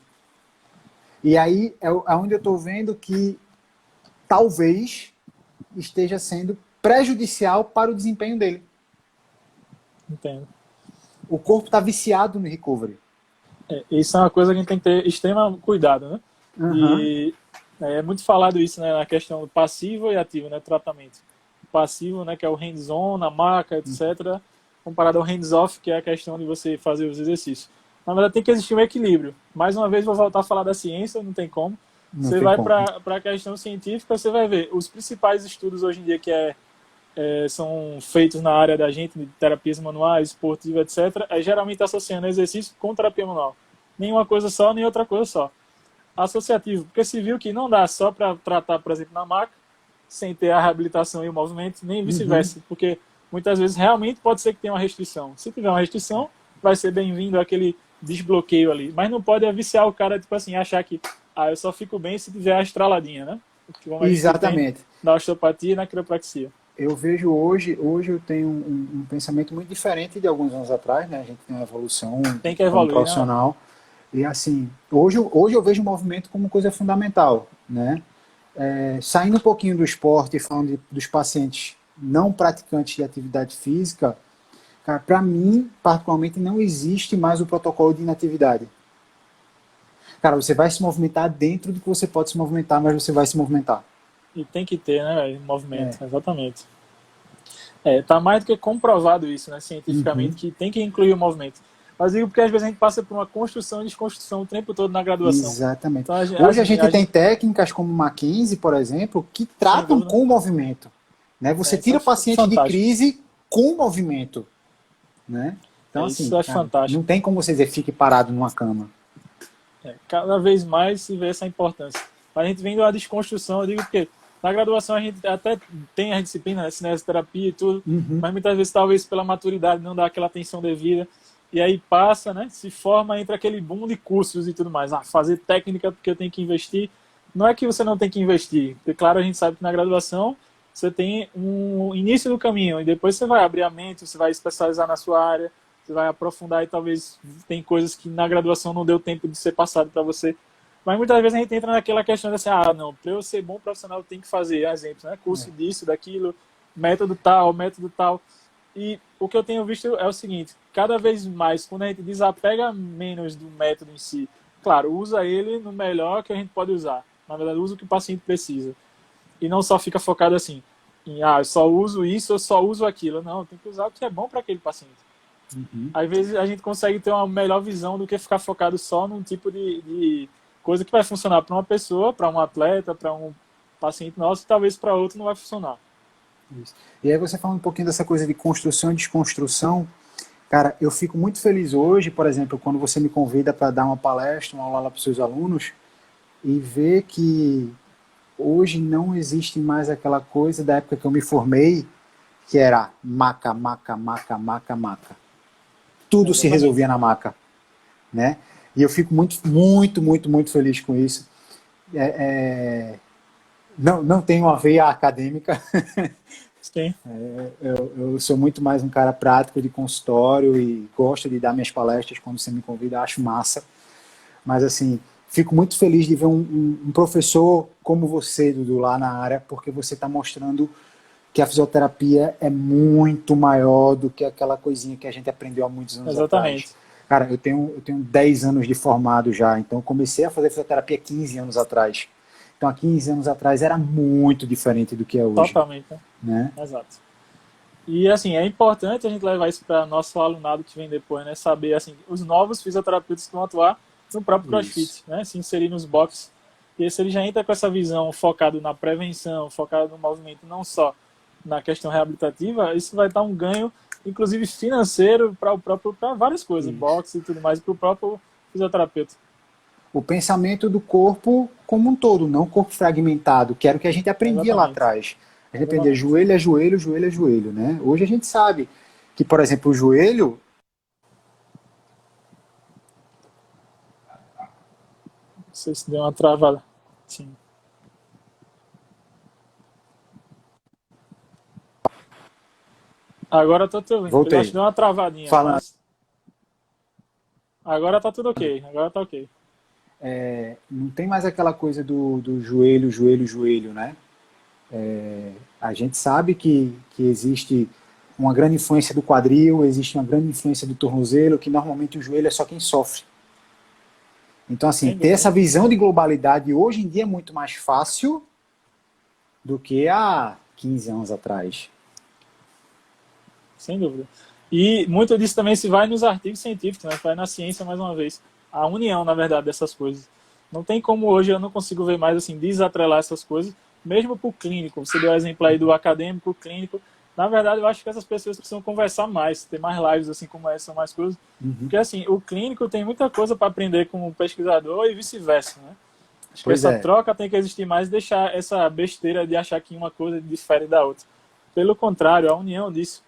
E aí é onde eu estou vendo que talvez esteja sendo prejudicial para o desempenho dele. Entendo. O corpo está viciado no recovery. Isso é uma coisa que a gente tem que ter extremo cuidado, né? Uhum. E é muito falado isso, né, na questão do passivo e ativo, né, tratamento. O passivo, né, que é o hands-on, na maca, etc., comparado ao hands-off, que é a questão de você fazer os exercícios. Na verdade, tem que existir um equilíbrio. Mais uma vez, vou voltar a falar da ciência, não tem como. Não Você tem vai como. para a questão científica, você vai ver os principais estudos hoje em dia que são feitos na área da gente, de terapias manuais, esportivas, etc., geralmente associando exercício com terapia manual. Nenhuma coisa só, nem outra coisa só. Associativo, porque se viu que não dá só para tratar, por exemplo, na maca, sem ter a reabilitação e o movimento, nem vice-versa, porque muitas vezes realmente pode ser que tenha uma restrição. Se tiver uma restrição, vai ser bem-vindo aquele desbloqueio ali, mas não pode viciar o cara, tipo assim, achar que eu só fico bem se tiver a estraladinha, né? Exatamente. Na osteopatia e na quiropraxia. Eu vejo hoje eu tenho um pensamento muito diferente de alguns anos atrás, né? A gente tem uma evolução tem que evoluir, como profissional. Né? E assim, hoje eu vejo o movimento como coisa fundamental, né? Saindo um pouquinho do esporte e falando dos pacientes não praticantes de atividade física, cara, para mim, particularmente, não existe mais o protocolo de inatividade. Cara, você vai se movimentar dentro do que você pode se movimentar, mas você vai se movimentar. E tem que ter, né, movimento, exatamente. Tá mais do que comprovado isso, né, cientificamente, que tem que incluir o movimento. Mas digo porque às vezes a gente passa por uma construção e desconstrução o tempo todo na graduação. Exatamente. Então, hoje a gente tem técnicas como Mackenzie, por exemplo, que tratam com o movimento. Né? Você tira o paciente de crise com o movimento. Né? Então, assim, isso é fantástico. Não tem como você dizer fique parado numa cama. Cada vez mais se vê essa importância. Mas a gente vem de uma desconstrução, eu digo porque na graduação a gente até tem as disciplinas, né, cinesioterapia e tudo, mas muitas vezes talvez pela maturidade não dá aquela atenção devida. E aí passa, né, se forma entre aquele boom de cursos e tudo mais. Fazer técnica porque eu tenho que investir. Não é que você não tem que investir. Porque, claro, a gente sabe que na graduação você tem um início do caminho. E depois você vai abrir a mente, você vai especializar na sua área, você vai aprofundar e talvez tem coisas que na graduação não deu tempo de ser passado para você. Mas muitas vezes a gente entra naquela questão de assim, não, para eu ser bom profissional eu tenho que fazer exemplos, né? Curso disso, daquilo, método tal. E o que eu tenho visto é o seguinte, cada vez mais, quando a gente desapega menos do método em si, claro, usa ele no melhor que a gente pode usar. Na verdade, usa o que o paciente precisa. E não só fica focado assim, eu só uso isso, eu só uso aquilo. Não, tem que usar o que é bom para aquele paciente. Às vezes a gente consegue ter uma melhor visão do que ficar focado só num tipo de coisa que vai funcionar para uma pessoa, para um atleta, para um paciente nosso, e talvez para outro não vai funcionar. Isso. E aí você falando um pouquinho dessa coisa de construção e desconstrução, cara, eu fico muito feliz hoje, por exemplo, quando você me convida para dar uma palestra, uma aula lá para os seus alunos, e ver que hoje não existe mais aquela coisa da época que eu me formei, que era maca. Tudo se resolvia na maca, né? E eu fico muito feliz com isso. Não tenho uma veia acadêmica. Sim. Eu sou muito mais um cara prático de consultório e gosto de dar minhas palestras quando você me convida, acho massa. Mas, assim, fico muito feliz de ver um professor como você, Dudu, lá na área, porque você está mostrando que a fisioterapia é muito maior do que aquela coisinha que a gente aprendeu há muitos anos atrás. Cara, eu tenho 10 anos de formado já, então comecei a fazer fisioterapia 15 anos atrás. Então, há 15 anos atrás era muito diferente do que é hoje. Totalmente. Né? Exato. E, assim, é importante a gente levar isso para nosso alunado que vem depois, né? Saber, assim, os novos fisioterapeutas que vão atuar no próprio CrossFit, né? Se inserir nos boxes. E se ele já entra com essa visão focado na prevenção, focado no movimento, não só na questão reabilitativa, isso vai dar um ganho, inclusive financeiro, para várias coisas, boxe e tudo mais, para o próprio fisioterapeuta. O pensamento do corpo como um todo, não o corpo fragmentado, que era o que a gente aprendia lá atrás. A gente aprendia joelho é joelho, joelho é joelho, né? Hoje a gente sabe que, por exemplo, o joelho sei se deu uma travada. Sim. Agora eu tô te ouvindo. Eu acho que Voltei. deu uma travadinha, Falando, mas agora tá tudo ok. Agora tá ok. não tem mais aquela coisa do joelho, joelho, joelho, né? A gente sabe que existe uma grande influência do quadril, existe uma grande influência do tornozelo, que normalmente o joelho é só quem sofre. Então, assim, Sem ter essa dúvida. visão de globalidade hoje em dia é muito mais fácil do que há 15 anos atrás. Sem dúvida. E muito disso também se vai nos artigos científicos, né? Vai na ciência mais uma vez. A união, na verdade, dessas coisas. Não tem como hoje, eu não consigo ver mais assim, desatrelar essas coisas, mesmo para o clínico. Você deu o exemplo aí do acadêmico, clínico. Na verdade, eu acho que essas pessoas precisam conversar mais, ter mais lives assim como essa, mais coisas. Uhum. Porque assim, o clínico tem muita coisa para aprender como pesquisador e vice-versa, né? Acho que Pois essa é. troca tem que existir mais e deixar essa besteira de achar que uma coisa difere da outra. Pelo contrário, a união disso.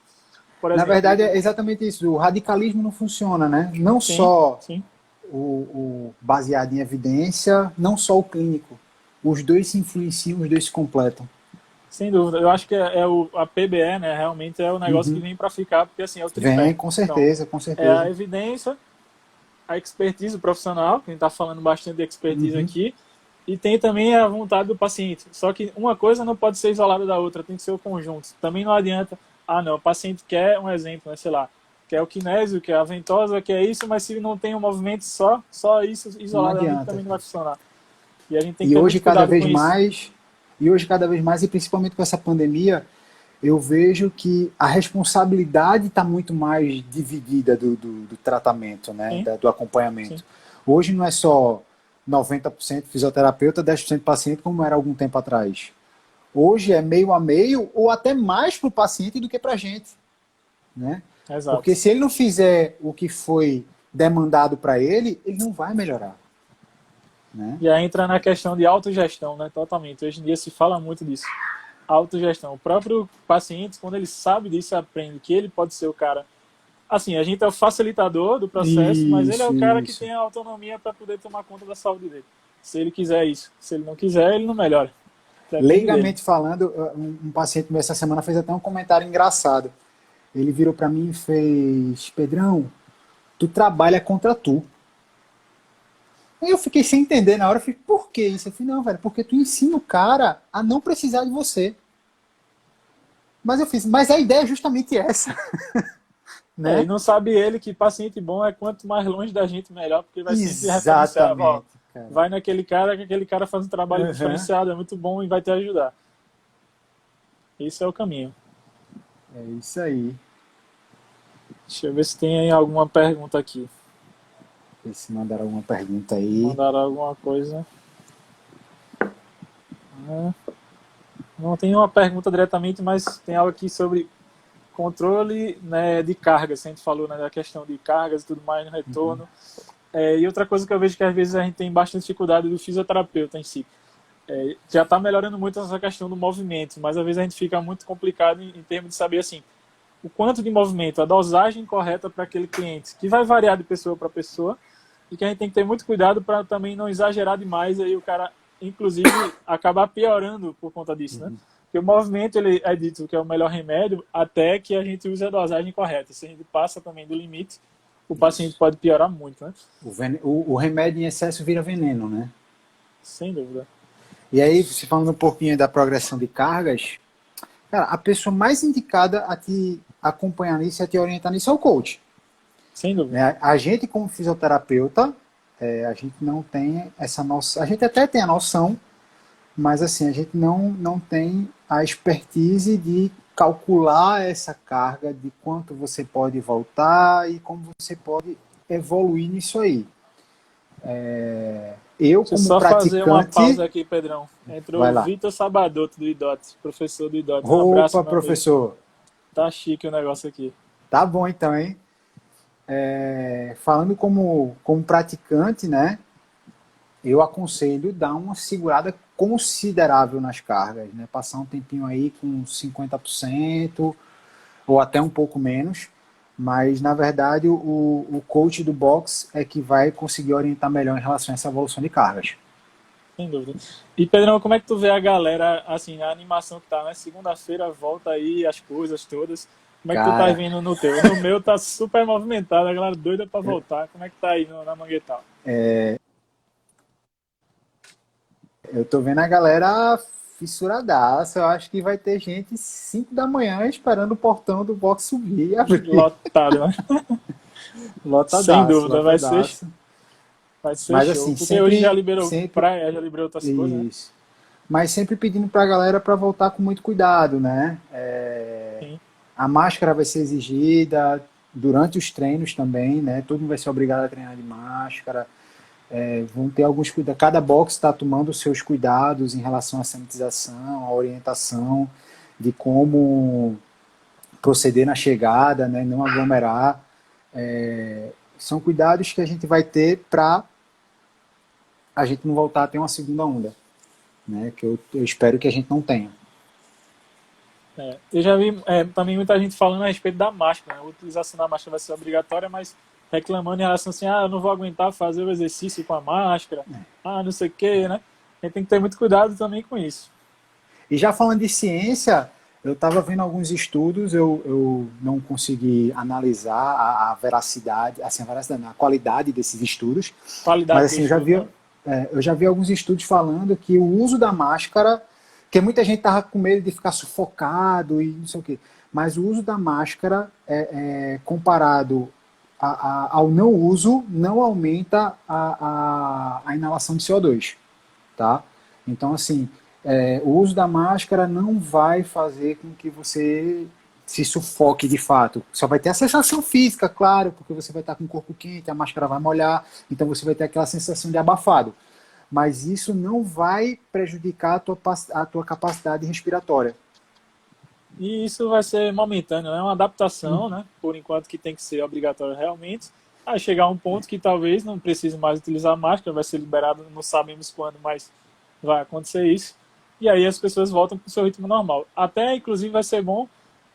Por Na exemplo, verdade, é exatamente isso. O radicalismo não funciona, né? Não sim, só sim, o baseado em evidência, não só o clínico. Os dois se influenciam, os dois se completam. sem dúvida. Eu acho que a PBE, né, realmente é o negócio que Uhum. vem para ficar, porque assim, é o Vem, tripé. com Então, certeza, com é a certeza. evidência, a expertise profissional, que a gente está falando bastante de expertise Uhum. aqui, e tem também a vontade do paciente. Só que uma coisa não pode ser isolada da outra, tem que ser o conjunto. Também não adianta, não, o paciente quer um exemplo, né, sei lá, quer o kinésio, quer a ventosa, quer isso, mas se não tem um movimento só isso Não isoladamente adianta, também não vai cara. funcionar. E a gente tem que E ter hoje muito cada cuidado vez com isso. mais, e hoje cada vez mais, e principalmente com essa pandemia, eu vejo que a responsabilidade está muito mais dividida do tratamento, né, Sim, do sim. acompanhamento. Hoje não é só 90% fisioterapeuta, 10% paciente, como era algum tempo atrás. Hoje é meio a meio, ou até mais para o paciente do que para a gente. Né? Porque Exato. se ele não fizer o que foi demandado para ele, ele não vai melhorar. Né? E aí entra na questão de autogestão, né? Totalmente. Hoje em dia se fala muito disso. Autogestão. O próprio paciente, quando ele sabe disso, aprende que ele pode ser o cara. Assim, a gente é o facilitador do processo, mas ele é Isso, o cara que isso. tem a autonomia para poder tomar conta da saúde dele. Se ele quiser isso. Se ele não quiser, ele não melhora. Depende dele. Leigamente falando, um paciente meu essa semana fez até um comentário engraçado. Ele virou para mim e fez: Pedrão, tu trabalha contra tu. Aí eu fiquei sem entender na hora, eu falei: por que isso? Eu falei: não, velho, porque tu ensina o cara a não precisar de você. Mas eu fiz: mas a ideia é justamente essa. É, e Né? não sabe ele que paciente bom é quanto mais longe da gente, melhor, porque vai sempre referenciar. Ó, Exatamente, cara. vai naquele cara, que aquele cara faz um trabalho Uhum. diferenciado, é muito bom e vai te ajudar. Esse é o caminho. É isso aí. Deixa eu ver se tem aí alguma pergunta aqui. Ver se mandaram alguma pergunta aí. Mandaram alguma coisa. Não tem uma pergunta diretamente, mas tem algo aqui sobre controle, né, de cargas. A gente falou, né, da questão de cargas e tudo mais no Uhum. retorno. E outra coisa que eu vejo que às vezes a gente tem bastante dificuldade do fisioterapeuta em si. Já está melhorando muito essa questão do movimento, mas às vezes a gente fica muito complicado em termos de saber assim o quanto de movimento, a dosagem correta para aquele cliente, que vai variar de pessoa para pessoa, e que a gente tem que ter muito cuidado para também não exagerar demais, aí o cara, inclusive, acabar piorando por conta disso, né? Uhum. Porque o movimento, ele é dito que é o melhor remédio até que a gente use a dosagem correta. Se a gente passa também do limite, o paciente Isso. pode piorar muito, né? O remédio em excesso vira veneno, né? Sem dúvida. E aí, você falando um pouquinho da progressão de cargas, cara, a pessoa mais indicada a te acompanhar nisso e a te orientar nisso é o coach. Sem dúvida. Né? A gente, como fisioterapeuta, a gente não tem essa noção. A gente até tem a noção, mas assim, a gente não tem a expertise de calcular essa carga, de quanto você pode voltar e como você pode evoluir nisso aí. Eu, Deixa eu como só fazer uma praticante, pausa aqui, Pedrão. Entrou vai o lá. Vitor Sabadoto do IDOT, professor do IDOT. Um abraço, Opa, meu amigo. professor. Tá chique o negócio aqui. Tá bom então, hein? Falando como praticante, né? Eu aconselho dar uma segurada considerável nas cargas, né? Passar um tempinho aí com 50% ou até um pouco menos, Mas, na verdade, o coach do box é que vai conseguir orientar melhor em relação a essa evolução de cargas. Sem dúvida. E, Pedrão, como é que tu vê a galera, assim, a animação que tá, né? Segunda-feira volta aí as coisas todas. Como é que tu tá Cara, vendo no teu? No meu tá super movimentado, a galera doida pra voltar. Como é que tá aí na Mangueital? eu tô vendo a galera fissuradaça. Eu acho que vai ter gente 5 da manhã esperando o portão do box subir e abrir. Lotado, né? Sem Lotadaço, dúvida, lotadaço. vai ser Mas show. assim, Porque hoje já sempre, liberou sempre praia, já liberou outras coisas, né? isso. Mas sempre pedindo pra galera pra voltar com muito cuidado, né? Sim. A máscara vai ser exigida durante os treinos também, né? Todo mundo vai ser obrigado a treinar de máscara. Vão ter alguns cuidados. Cada box está tomando os seus cuidados em relação à sanitização, à orientação de como proceder na chegada, né? Não aglomerar. São cuidados que a gente vai ter para a gente não voltar a ter uma segunda onda, né? Que eu espero que a gente não tenha. É, eu já vi também muita gente falando a respeito da máscara, né? A utilização da máscara vai ser obrigatória, mas reclamando em relação assim, eu não vou aguentar fazer o exercício com a máscara, não sei o quê, né? A gente tem que ter muito cuidado também com isso. E já falando de ciência, eu estava vendo alguns estudos, eu não consegui analisar a veracidade, assim, a veracidade, não, a qualidade desses estudos, mas Qualidade do assim, estudo, né? eu já vi alguns estudos falando que o uso da máscara, que muita gente estava com medo de ficar sufocado e não sei o quê, mas o uso da máscara, comparado ao não uso, não aumenta a inalação de CO2, tá? Então, assim, o uso da máscara não vai fazer com que você se sufoque de fato. Só vai ter a sensação física, claro, porque você vai estar com o corpo quente, a máscara vai molhar, então você vai ter aquela sensação de abafado. Mas isso não vai prejudicar a tua capacidade respiratória. E isso vai ser momentâneo, né? Uma adaptação, né? Por enquanto que tem que ser obrigatório realmente. Aí chegar a um ponto que talvez não precise mais utilizar máscara, vai ser liberado, não sabemos quando, mas vai acontecer isso. E aí as pessoas voltam para o seu ritmo normal. Até, inclusive, vai ser bom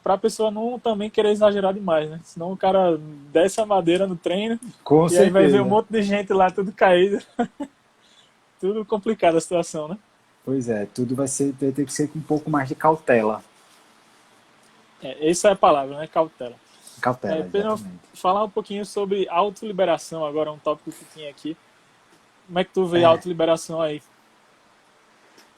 para a pessoa não também querer exagerar demais, né? Senão o cara desce a madeira no treino Com e aí vai ver um certeza. monte de gente lá tudo caído. Tudo complicado a situação, né? Pois é, tudo vai ter que ser com um pouco mais de cautela. Essa é a palavra, né? Cautela. Cautela, Pedro, exatamente. falar um pouquinho sobre autoliberação agora, um tópico que tinha aqui. Como é que tu vê a autoliberação aí?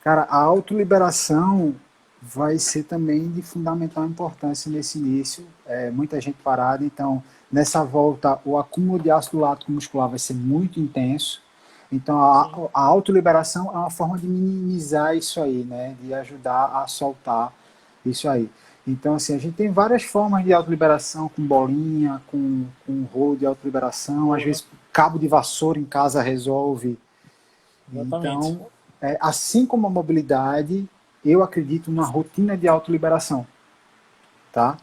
Cara, a autoliberação vai ser também de fundamental importância nesse início. Muita gente parada, então nessa volta o acúmulo de ácido lático muscular vai ser muito intenso. Então Sim, a autoliberação é uma forma de minimizar isso aí, né? De ajudar a soltar isso aí. Então, assim, a gente tem várias formas de autoliberação, com bolinha, com rolo de autoliberação, às boa, vezes cabo de vassoura em casa resolve. exatamente. Então, assim como a mobilidade, eu acredito na rotina de autoliberação, tá?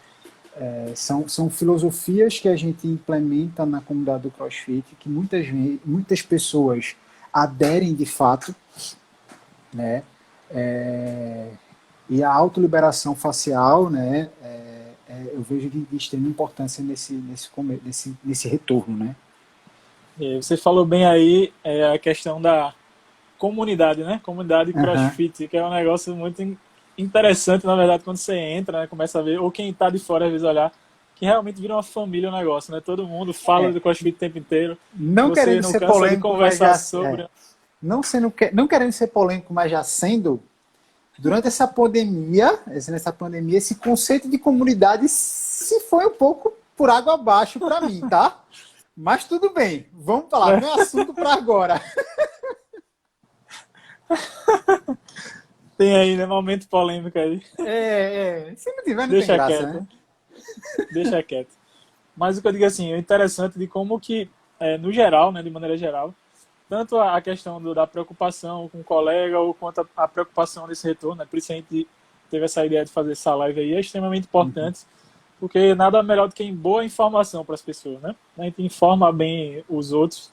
São filosofias que a gente implementa na comunidade do CrossFit que muitas pessoas aderem de fato, né? É, e a autoliberação facial, né? Eu vejo de extrema importância nesse retorno, né? Você falou bem aí a questão da comunidade, né? Comunidade Aham. CrossFit, que é um negócio muito interessante, na verdade, quando você entra, né? Começa a ver, ou quem tá de fora às vezes olhar, que realmente vira uma família o negócio, né? Todo mundo fala É, do CrossFit o tempo inteiro. não Você querendo não ser cansa de polêmico, mas conversar já sobre. não querendo ser polêmico, mas já sendo, durante essa pandemia, nessa pandemia, esse conceito de comunidade se foi um pouco por água abaixo para mim, tá? Mas tudo bem, vamos falar, não é assunto para agora. Tem aí, né? Momento polêmico aí. Se não tiver, não tem Deixa graça, quieto, né? né? Deixa quieto. Mas o que eu digo assim, é interessante de como que, no geral, né, de maneira geral, tanto a questão da preocupação com o colega ou quanto a preocupação desse retorno, né, por isso a gente teve essa ideia de fazer essa live aí, é extremamente importante, porque nada melhor do que em boa informação para as pessoas, né? A gente informa bem os outros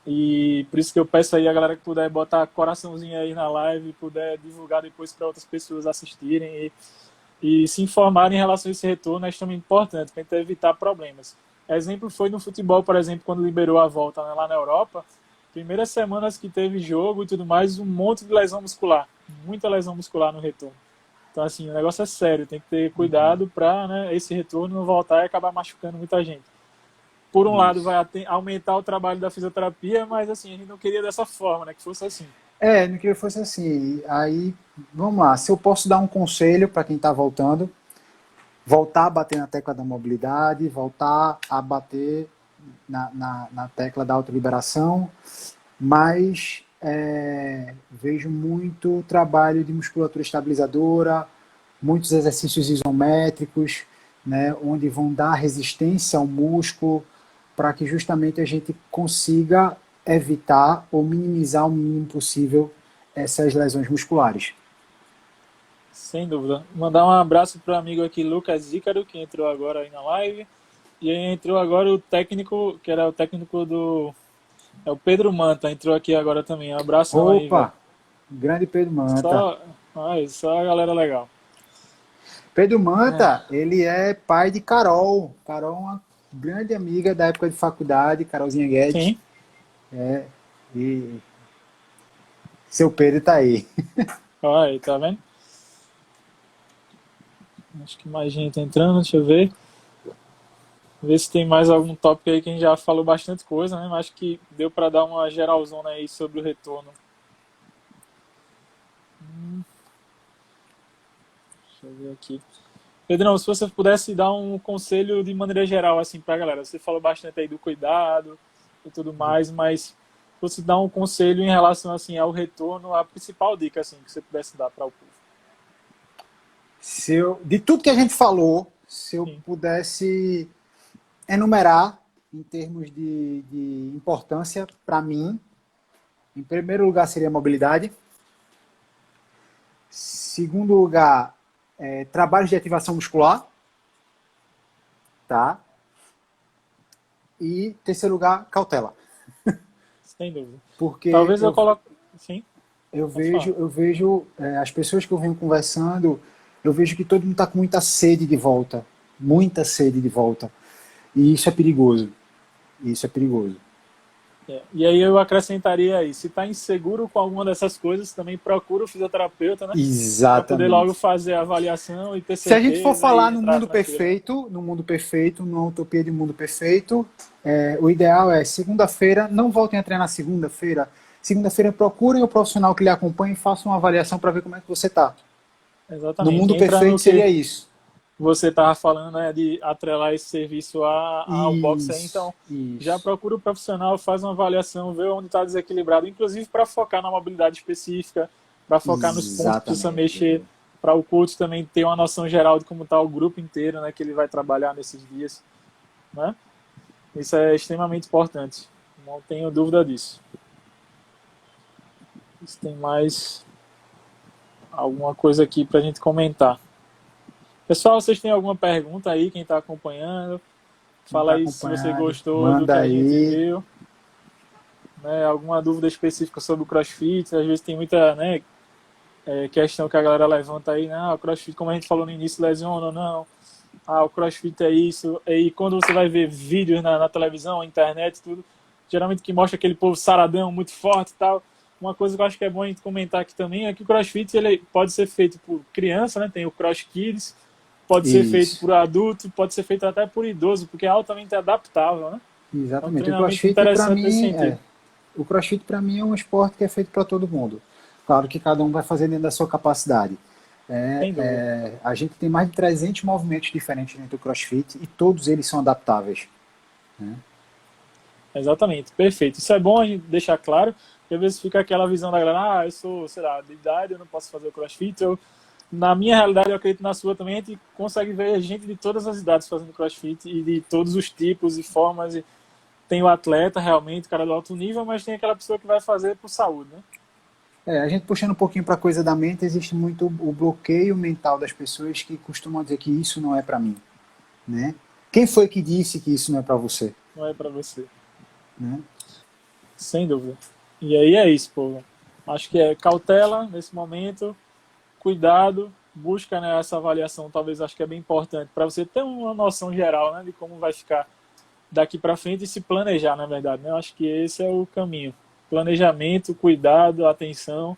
e por isso que eu peço aí a galera que puder botar coraçãozinho aí na live, puder divulgar depois para outras pessoas assistirem e se informar em relação a esse retorno é extremamente importante para evitar problemas. Exemplo foi no futebol, por exemplo, quando liberou a volta, né, lá na Europa, primeiras semanas que teve jogo e tudo mais, um monte de lesão muscular, muita lesão muscular no retorno. Então, assim, o negócio é sério, tem que ter cuidado para, né, esse retorno não voltar e acabar machucando muita gente. Por um lado, Isso. vai aumentar o trabalho da fisioterapia, mas, assim, a gente não queria dessa forma, né, que fosse assim. Não queria que fosse assim. Aí, vamos lá. Se eu posso dar um conselho para quem está voltando, voltar a bater na tecla da mobilidade, voltar a bater na tecla da autoliberação, mas vejo muito trabalho de musculatura estabilizadora, muitos exercícios isométricos, né, onde vão dar resistência ao músculo para que justamente a gente consiga evitar ou minimizar o mínimo possível essas lesões musculares. Sem dúvida. Mandar um abraço para o amigo aqui, Lucas Ícaro, que entrou agora aí na live. E aí entrou agora o técnico, que era o técnico do... É o Pedro Manta, entrou aqui agora também. Um abração aí, velho. Opa, grande Pedro Manta. Só, só a galera legal. Pedro É, Manta, ele é pai de Carol. Carol é uma grande amiga da época de faculdade, Carolzinha Guedes. sim. E seu Pedro tá aí. Olha aí, tá vendo? Acho que mais gente entrando, deixa eu ver. Ver se tem mais algum tópico aí que a gente já falou bastante coisa, né? Mas acho que deu para dar uma geralzona aí sobre o retorno. Deixa eu ver aqui. Pedrão, se você pudesse dar um conselho de maneira geral, assim, pra galera. Você falou bastante aí do cuidado e tudo mais, mas se você dá um conselho em relação, assim, ao retorno, a principal dica, assim, que você pudesse dar para o povo. De tudo que a gente falou, se eu Sim, pudesse enumerar em termos de importância para mim, em primeiro lugar seria a mobilidade. Segundo lugar, trabalhos de ativação muscular, tá? E terceiro lugar, cautela. sem dúvida. Porque Talvez eu coloque... Sim, pode falar. eu vejo as pessoas que eu venho conversando, eu vejo que todo mundo está com muita sede de volta. Muita sede de volta. E isso é perigoso. Isso é perigoso. É. E aí eu acrescentaria aí, se está inseguro com alguma dessas coisas, também procura o fisioterapeuta, né? Para poder logo Exatamente. fazer a avaliação e ter Se a gente for certeza e falar entrar tranquilo. no mundo perfeito, numa utopia de mundo perfeito, o ideal é segunda-feira, não voltem a treinar segunda-feira. Segunda-feira procurem o profissional que lhe acompanhe e façam uma avaliação para ver como é que você está. No Exatamente. mundo Entra no perfeito que seria isso. você estava falando, né, de atrelar esse serviço ao boxe aí, Isso, então já isso. procura o profissional, faz uma avaliação, vê onde está desequilibrado, inclusive para focar na mobilidade específica, para focar nos pontos que precisa mexer, Exatamente. para o coach também ter uma noção geral de como está o grupo inteiro, né, que ele vai trabalhar nesses dias, né? Isso é extremamente importante, não tenho dúvida disso. Se tem mais alguma coisa aqui para a gente comentar. Pessoal, vocês têm alguma pergunta aí, quem está acompanhando? Quem Fala está aí se você acompanhado, gostou do que manda a gente aí. viu, né? Alguma dúvida específica sobre o CrossFit? Às vezes tem muita, né, questão que a galera levanta aí, né? Ah, o CrossFit, como a gente falou no início, lesiona ou não? Ah, o CrossFit é isso. E quando você vai ver vídeos na televisão, na internet, tudo, geralmente que mostra aquele povo saradão, muito forte e tal. Uma coisa que eu acho que é bom a gente comentar aqui também é que o CrossFit ele pode ser feito por criança, né? Tem o Cross Kids, pode ser feito Isso. por adulto, pode ser feito até por idoso, porque é altamente adaptável, né? É um Exatamente. treinamento interessante nesse sentido. O CrossFit para mim é um esporte que é feito para todo mundo. Claro que cada um vai fazer dentro da sua capacidade. Sem dúvida. A gente tem mais de 300 movimentos diferentes dentro do CrossFit e todos eles são adaptáveis. Né? Exatamente, perfeito. Isso é bom a gente deixar claro, porque às vezes fica aquela visão da galera, ah, eu sou, sei lá, de idade, eu não posso fazer o CrossFit. Na minha realidade, eu acredito na sua também, a gente consegue ver gente de todas as idades fazendo CrossFit e de todos os tipos e formas. E tem o atleta realmente, o cara do alto nível, mas tem aquela pessoa que vai fazer por saúde, né? A gente puxando um pouquinho para a coisa da mente, existe muito o bloqueio mental das pessoas que costumam dizer que isso não é para mim. Né? Quem foi que disse que isso não é para você? Não é para você. Né? Sem dúvida. E aí é isso, pô. Acho que é cautela nesse momento, cuidado busca, né, essa avaliação, talvez acho que é bem importante para você ter uma noção geral, né, de como vai ficar daqui para frente e se planejar, na verdade, né? Eu acho que esse é o caminho. Planejamento, cuidado, atenção,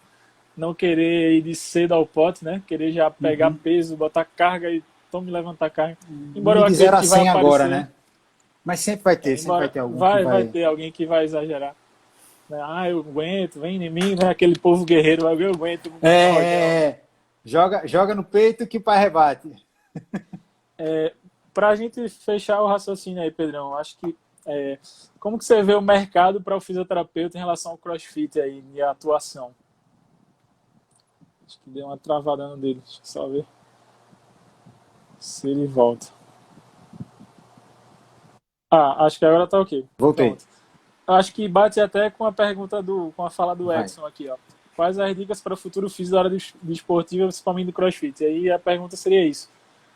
não querer ir de cedo ao pote, né? Querer já pegar Uhum. peso, botar carga e tome levantar carga. Embora Nem eu de 0 acredite a que vai 100 agora, aparecer, né? Mas sempre vai embora ter algum que vai vai. ter alguém que vai exagerar. Né? Ah, eu aguento, vem em mim, né? Aquele povo guerreiro, eu aguento, É, Rogel. é, é. Joga no peito que o pai rebate. Para a gente fechar o raciocínio aí, Pedrão, acho que como que você vê o mercado para o fisioterapeuta em relação ao CrossFit aí e a atuação? Acho que deu uma travada no dele. Deixa eu só ver se ele volta. Ah, acho que agora tá ok. Voltei. Pronto. Acho que bate até com a pergunta com a fala do Vai. Edson aqui, ó. Quais as dicas para o futuro físico da área de esportiva, principalmente do CrossFit? E aí a pergunta seria isso.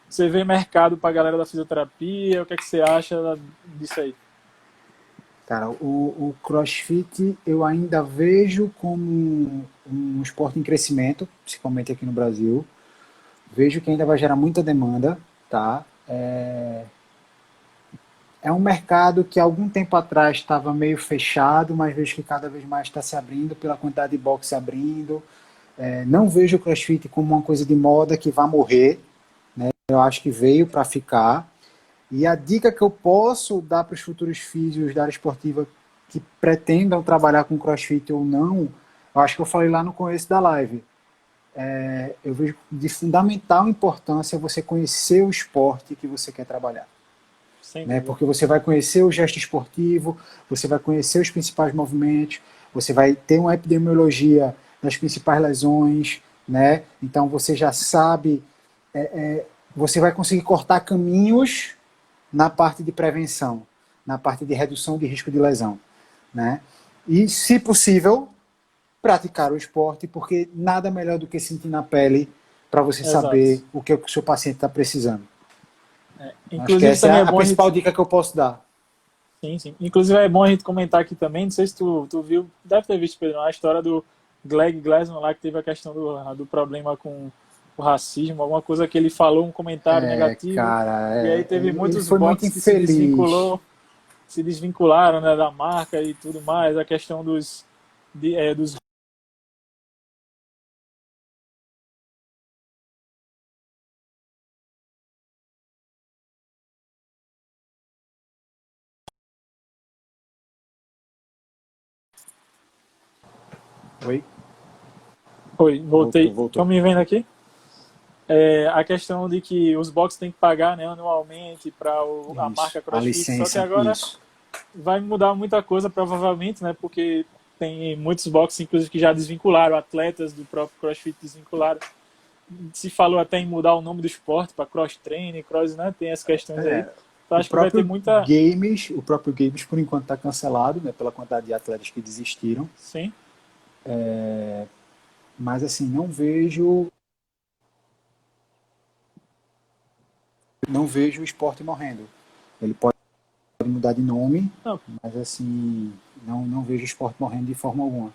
Você vê mercado para a galera da fisioterapia? O que é que você acha disso aí? Cara, o CrossFit eu ainda vejo como um esporte em crescimento, principalmente aqui no Brasil. Vejo que ainda vai gerar muita demanda, tá? É um mercado que há algum tempo atrás estava meio fechado, mas vejo que cada vez mais está se abrindo pela quantidade de boxe abrindo. Não vejo o CrossFit como uma coisa de moda que vai morrer. Eu acho que veio para ficar. E a dica que eu posso dar para os futuros físios da área esportiva que pretendam trabalhar com CrossFit ou não, eu acho que eu falei lá no começo da live. Eu vejo de fundamental importância você conhecer o esporte que você quer trabalhar. Sem Né? dúvida. Porque você vai conhecer o gesto esportivo, você vai conhecer os principais movimentos, você vai ter uma epidemiologia das principais lesões, né? Então você já sabe, você vai conseguir cortar caminhos na parte de prevenção, na parte de redução de risco de lesão, né? E, se possível, praticar o esporte, porque nada melhor do que sentir na pele para você Exato. saber o que o seu paciente está precisando. Acho que Inclusive essa é também é a bom a principal gente. dica que eu posso dar. Sim, sim. Inclusive é bom a gente comentar aqui também, não sei se tu viu, deve ter visto, Pedro, a história do Greg Glassman lá, que teve a questão do problema com o racismo, alguma coisa que ele falou, um comentário negativo, Cara, e aí teve ele muitos foi muito bots que se infeliz. se desvincularam, né, da marca e tudo mais, a questão dos. Oi? Oi, Voltou, voltei. Estão voltou. me vendo aqui? A questão de que os box têm que pagar, né, anualmente para a Isso. marca A CrossFit, só que licença, agora isso. vai mudar muita coisa provavelmente, né, porque tem muitos boxes, inclusive, que já desvincularam, atletas do próprio CrossFit desvincularam. Se falou até em mudar o nome do esporte para cross training, cross, né, tem essas questões aí. Então acho que vai ter muita, O próprio Games, por enquanto, está cancelado, né, pela quantidade de atletas que desistiram. sim, Mas, assim, não vejo o esporte morrendo. Ele pode mudar de nome, não, mas, assim, não vejo o esporte morrendo de forma alguma.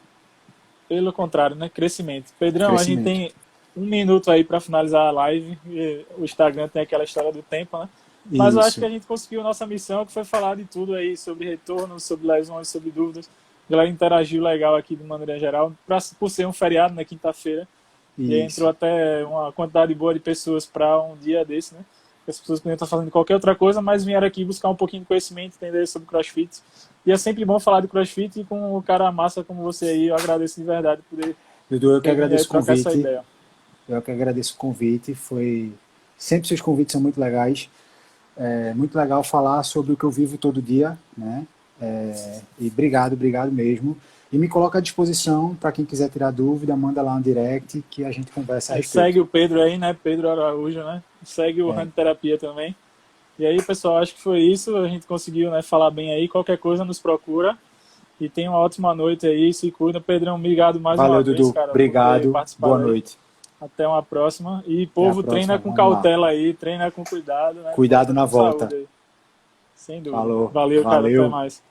pelo contrário, né, crescimento. Pedrão, a gente Crescimento. tem um minuto aí para finalizar a live. E o Instagram tem aquela história do tempo, né? Mas eu acho que Isso. a gente conseguiu nossa missão, que foi falar de tudo aí, sobre retorno, sobre lesões, sobre dúvidas. A galera interagiu legal aqui de maneira geral, por ser um feriado na quinta-feira. E aí entrou Isso. até uma quantidade boa de pessoas para um dia desse, né? As pessoas podiam estar fazendo qualquer outra coisa, mas vieram aqui buscar um pouquinho de conhecimento, entender sobre CrossFit. E é sempre bom falar de CrossFit e com um cara massa como você aí. Eu agradeço de verdade por Dudu, eu que ter vindo aí agradeço o trocar essa convite. ideia. Eu que agradeço o convite. Foi sempre seus convites são muito legais. É muito legal falar sobre o que eu vivo todo dia, né? E obrigado mesmo. E me coloca à disposição para quem quiser tirar dúvida, manda lá um direct que a gente conversa a Aí respeito. segue o Pedro aí, né? Pedro Araújo, né? Segue o É, Hand Terapia também. E aí, pessoal, acho que foi isso. A gente conseguiu, né, falar bem aí. Qualquer coisa nos procura. E tenha uma ótima noite aí. Se cuida. Pedrão, obrigado mais uma valeu, vez, Dudu. cara, por ter Obrigado. Boa participado aí. noite. Até uma próxima. E, Até a povo, treina próxima. com Vamos lá. cautela aí. Treina com cuidado, né? Cuidado Volta na com volta. saúde aí. Sem dúvida. Falou. Valeu, cara. Até Valeu. mais.